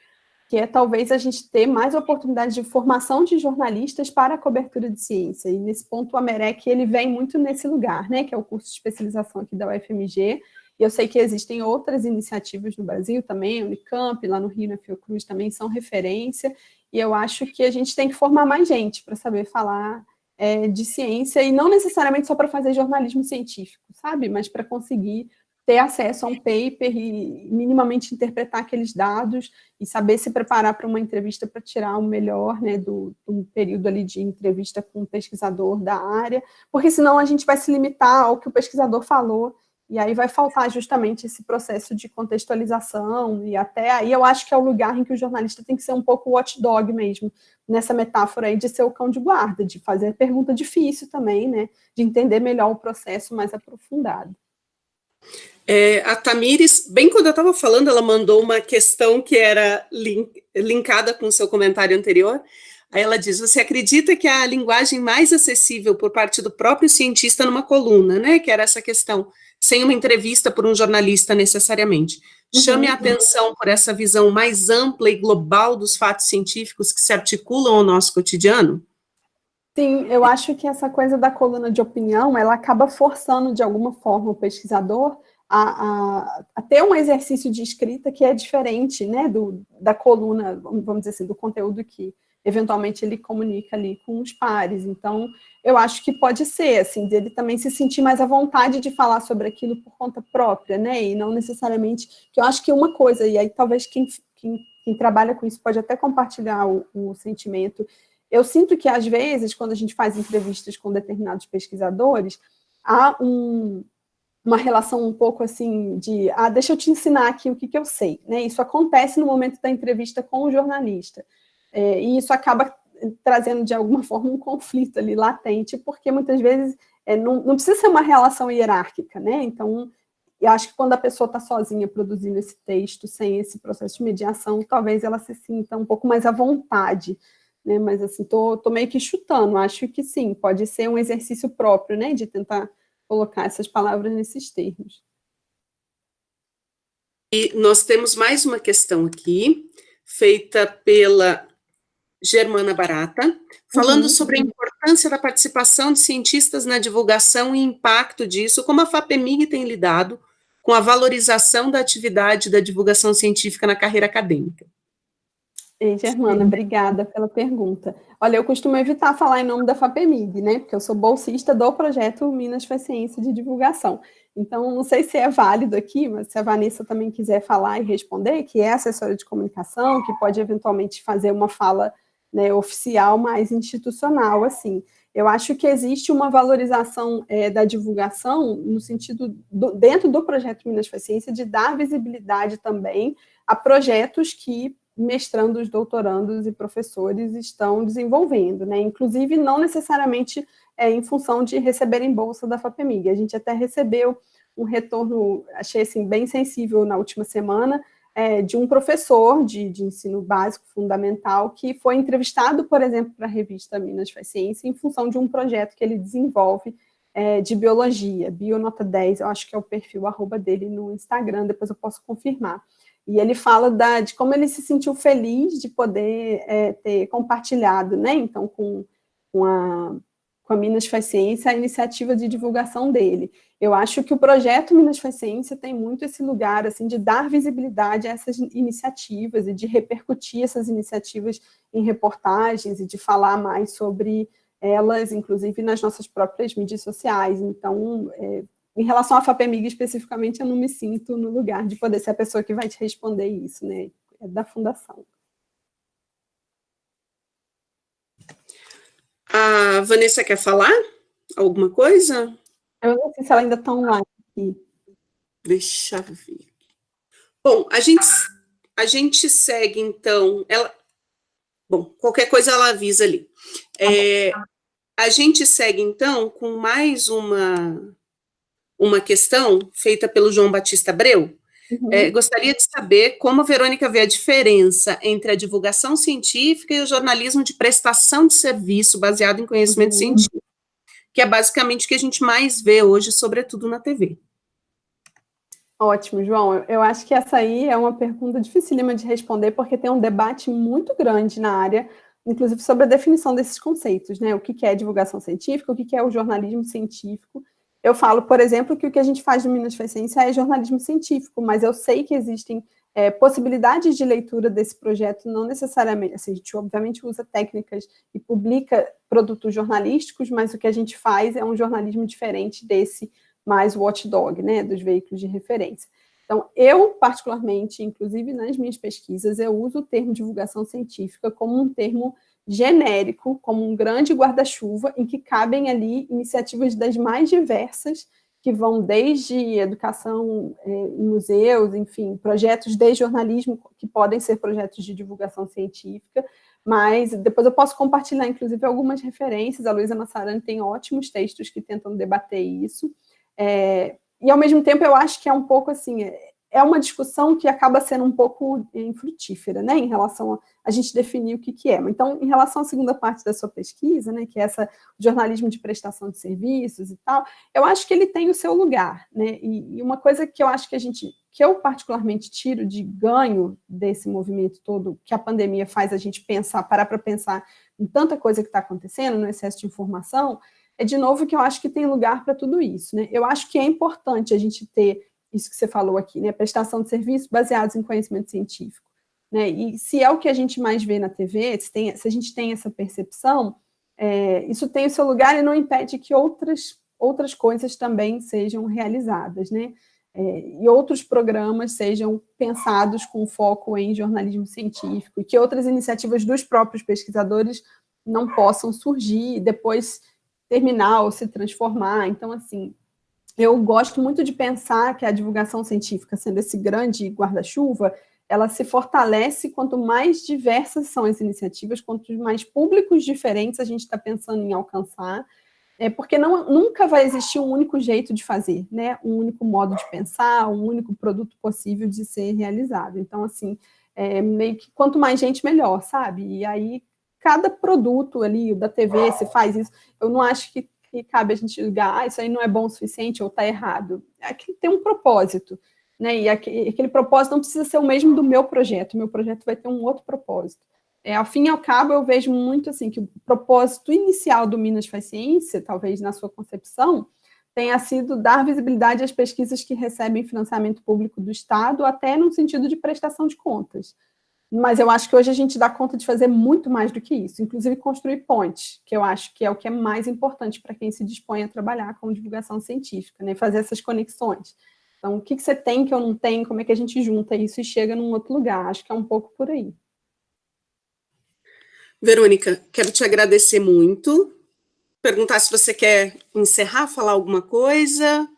que é talvez a gente ter mais oportunidade de formação de jornalistas para a cobertura de ciência. E nesse ponto o Amerec ele vem muito nesse lugar, né, que é o curso de especialização aqui da UFMG, e eu sei que existem outras iniciativas no Brasil também, a Unicamp, lá no Rio, na Fiocruz, também são referência, e eu acho que a gente tem que formar mais gente para saber falar de ciência, e não necessariamente só para fazer jornalismo científico, sabe, mas para conseguir ter acesso a um paper e minimamente interpretar aqueles dados e saber se preparar para uma entrevista para tirar o melhor, né, do período ali de entrevista com um pesquisador da área, porque senão a gente vai se limitar ao que o pesquisador falou, e aí vai faltar justamente esse processo de contextualização, e até aí eu acho que é o lugar em que o jornalista tem que ser um pouco watchdog mesmo, nessa metáfora aí de ser o cão de guarda, de fazer pergunta difícil também, né, de entender melhor o processo mais aprofundado. A Tamires, bem quando eu estava falando, ela mandou uma questão que era linkada com o seu comentário anterior. Aí ela diz, você acredita que a linguagem mais acessível por parte do próprio cientista numa coluna, né, que era essa questão, sem uma entrevista por um jornalista necessariamente, chame a atenção por essa visão mais ampla e global dos fatos científicos que se articulam ao nosso cotidiano? Sim, eu acho que essa coisa da coluna de opinião, ela acaba forçando, de alguma forma, o pesquisador a ter um exercício de escrita que é diferente, né, da coluna, vamos dizer assim, do conteúdo que, eventualmente, ele comunica ali com os pares. Então, eu acho que pode ser, assim, dele também se sentir mais à vontade de falar sobre aquilo por conta própria, né, e não necessariamente, que eu acho que uma coisa, e aí talvez quem trabalha com isso pode até compartilhar o sentimento. Eu sinto que, às vezes, quando a gente faz entrevistas com determinados pesquisadores, há uma relação um pouco assim de, deixa eu te ensinar aqui o que eu sei, né? Isso acontece no momento da entrevista com o jornalista. E isso acaba trazendo, de alguma forma, um conflito ali latente, porque muitas vezes não precisa ser uma relação hierárquica, né? Então, eu acho que quando a pessoa está sozinha produzindo esse texto, sem esse processo de mediação, talvez ela se sinta um pouco mais à vontade, né? Mas, assim, tô meio que chutando, acho que sim, pode ser um exercício próprio, né? De tentar colocar essas palavras nesses termos. E nós temos mais uma questão aqui, feita pela Germana Barata, falando sobre a importância da participação de cientistas na divulgação e impacto disso, como a FAPEMIG tem lidado com a valorização da atividade da divulgação científica na carreira acadêmica. Ei, Germana, obrigada pela pergunta. Olha, eu costumo evitar falar em nome da FAPEMIG, né, porque eu sou bolsista do projeto Minas Faz Ciência de Divulgação. Então, não sei se é válido aqui, mas se a Vanessa também quiser falar e responder, que é assessora de comunicação, que pode eventualmente fazer uma fala, né, oficial, mais institucional, assim. Eu acho que existe uma valorização da divulgação no sentido, dentro do projeto Minas Faz Ciência, de dar visibilidade também a projetos que mestrandos, doutorandos e professores estão desenvolvendo, né? Inclusive, não necessariamente em função de receberem bolsa da FAPEMIG. A gente até recebeu um retorno, achei assim, bem sensível na última semana, de um professor de ensino básico fundamental que foi entrevistado, por exemplo, para a revista Minas Faz Ciência, em função de um projeto que ele desenvolve de biologia, Bionota 10, eu acho que é o perfil @ dele no Instagram, depois eu posso confirmar. E ele fala de como ele se sentiu feliz de poder ter compartilhado, né, então, com a Minas Faz Ciência, a iniciativa de divulgação dele. Eu acho que o projeto Minas Faz Ciência tem muito esse lugar, assim, de dar visibilidade a essas iniciativas e de repercutir essas iniciativas em reportagens e de falar mais sobre elas, inclusive nas nossas próprias mídias sociais. Então, em relação à FAPEMIG especificamente, eu não me sinto no lugar de poder ser a pessoa que vai te responder isso, né? É da fundação. A Vanessa quer falar alguma coisa? Eu não sei se ela ainda está online aqui. Deixa eu ver. Bom, a gente segue, então. Bom, qualquer coisa ela avisa ali. A gente segue, então, com mais uma questão feita pelo João Batista Abreu. Gostaria de saber como a Verônica vê a diferença entre a divulgação científica e o jornalismo de prestação de serviço baseado em conhecimento científico, que é basicamente o que a gente mais vê hoje, sobretudo na TV. Ótimo, João. Eu acho que essa aí é uma pergunta dificílima de responder, porque tem um debate muito grande na área, inclusive sobre a definição desses conceitos, né? O que é divulgação científica, o que é o jornalismo científico. Eu falo, por exemplo, que o que a gente faz no Minas Faz Ciência é jornalismo científico, mas eu sei que existem possibilidades de leitura desse projeto, não necessariamente, assim, a gente obviamente usa técnicas e publica produtos jornalísticos, mas o que a gente faz é um jornalismo diferente desse mais watchdog, né, dos veículos de referência. Então, eu, particularmente, inclusive nas minhas pesquisas, eu uso o termo divulgação científica como um termo genérico, como um grande guarda-chuva, em que cabem ali iniciativas das mais diversas, que vão desde educação em museus, enfim, projetos de jornalismo, que podem ser projetos de divulgação científica, mas depois eu posso compartilhar, inclusive, algumas referências. A Luísa Massarani tem ótimos textos que tentam debater isso. E, ao mesmo tempo, eu acho que é um pouco assim, é uma discussão que acaba sendo um pouco infrutífera, né, em relação a gente definir o que é. Então, em relação à segunda parte da sua pesquisa, né, que é essa jornalismo de prestação de serviços e tal, eu acho que ele tem o seu lugar, né, e uma coisa que eu acho que que eu particularmente tiro de ganho desse movimento todo, que a pandemia faz a gente pensar, parar para pensar em tanta coisa que está acontecendo, no excesso de informação, é de novo que eu acho que tem lugar para tudo isso, né? Eu acho que é importante a gente ter isso que você falou aqui, né? Prestação de serviços baseados em conhecimento científico, né? E se é o que a gente mais vê na TV, se a gente tem essa percepção, isso tem o seu lugar e não impede que outras coisas também sejam realizadas, né? E outros programas sejam pensados com foco em jornalismo científico, e que outras iniciativas dos próprios pesquisadores não possam surgir e depois terminar ou se transformar. Então, assim, eu gosto muito de pensar que a divulgação científica, sendo esse grande guarda-chuva, ela se fortalece quanto mais diversas são as iniciativas, quanto mais públicos diferentes a gente está pensando em alcançar, porque nunca vai existir um único jeito de fazer, né? Um único modo de pensar, um único produto possível de ser realizado. Então, assim, meio que quanto mais gente, melhor, sabe? E aí, cada produto ali, da TV, você faz isso, eu não acho que cabe a gente julgar, isso aí não é bom o suficiente ou está errado. Aqui tem um propósito, né? E aquele propósito não precisa ser o mesmo do meu projeto vai ter um outro propósito. Ao fim e ao cabo, eu vejo muito assim que o propósito inicial do Minas Faz Ciência, talvez na sua concepção, tenha sido dar visibilidade às pesquisas que recebem financiamento público do Estado, até no sentido de prestação de contas. Mas eu acho que hoje a gente dá conta de fazer muito mais do que isso, inclusive construir pontes, que eu acho que é o que é mais importante para quem se dispõe a trabalhar com divulgação científica, né? Fazer essas conexões. Então, o que você tem que eu não tenho, como é que a gente junta isso e chega num outro lugar? Acho que é um pouco por aí. Verônica, quero te agradecer muito. Perguntar se você quer encerrar, falar alguma coisa.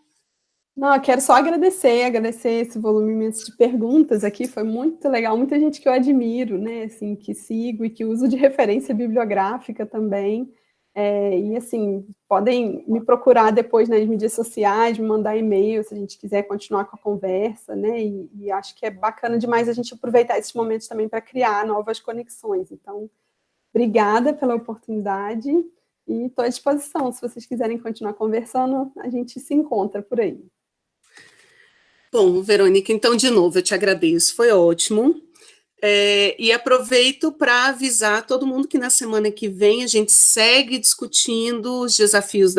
Não, eu quero só agradecer esse volume imenso de perguntas aqui, foi muito legal, muita gente que eu admiro, né, assim, que sigo e que uso de referência bibliográfica também, e assim, podem me procurar depois nas mídias sociais, me mandar e-mail, se a gente quiser continuar com a conversa, né, e acho que é bacana demais a gente aproveitar esses momentos também para criar novas conexões, então, obrigada pela oportunidade e estou à disposição, se vocês quiserem continuar conversando, a gente se encontra por aí. Bom, Verônica, então, de novo, eu te agradeço, foi ótimo. E aproveito para avisar todo mundo que na semana que vem a gente segue discutindo os desafios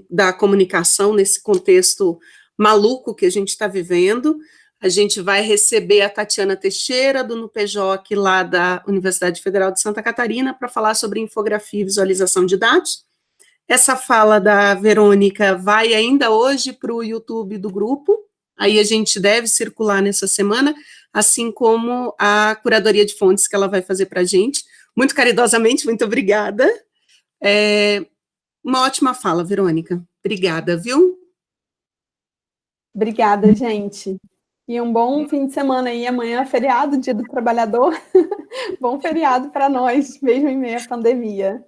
da comunicação nesse contexto maluco que a gente está vivendo. A gente vai receber a Tatiana Teixeira, do NUPEJOC, lá da Universidade Federal de Santa Catarina, para falar sobre infografia e visualização de dados. Essa fala da Verônica vai ainda hoje para o YouTube do grupo, aí a gente deve circular nessa semana, assim como a curadoria de fontes que ela vai fazer para a gente. Muito caridosamente, muito obrigada. Uma ótima fala, Verônica. Obrigada, viu? Obrigada, gente. E um bom fim de semana aí. Amanhã é feriado, Dia do Trabalhador. Bom feriado para nós, mesmo em meio à pandemia.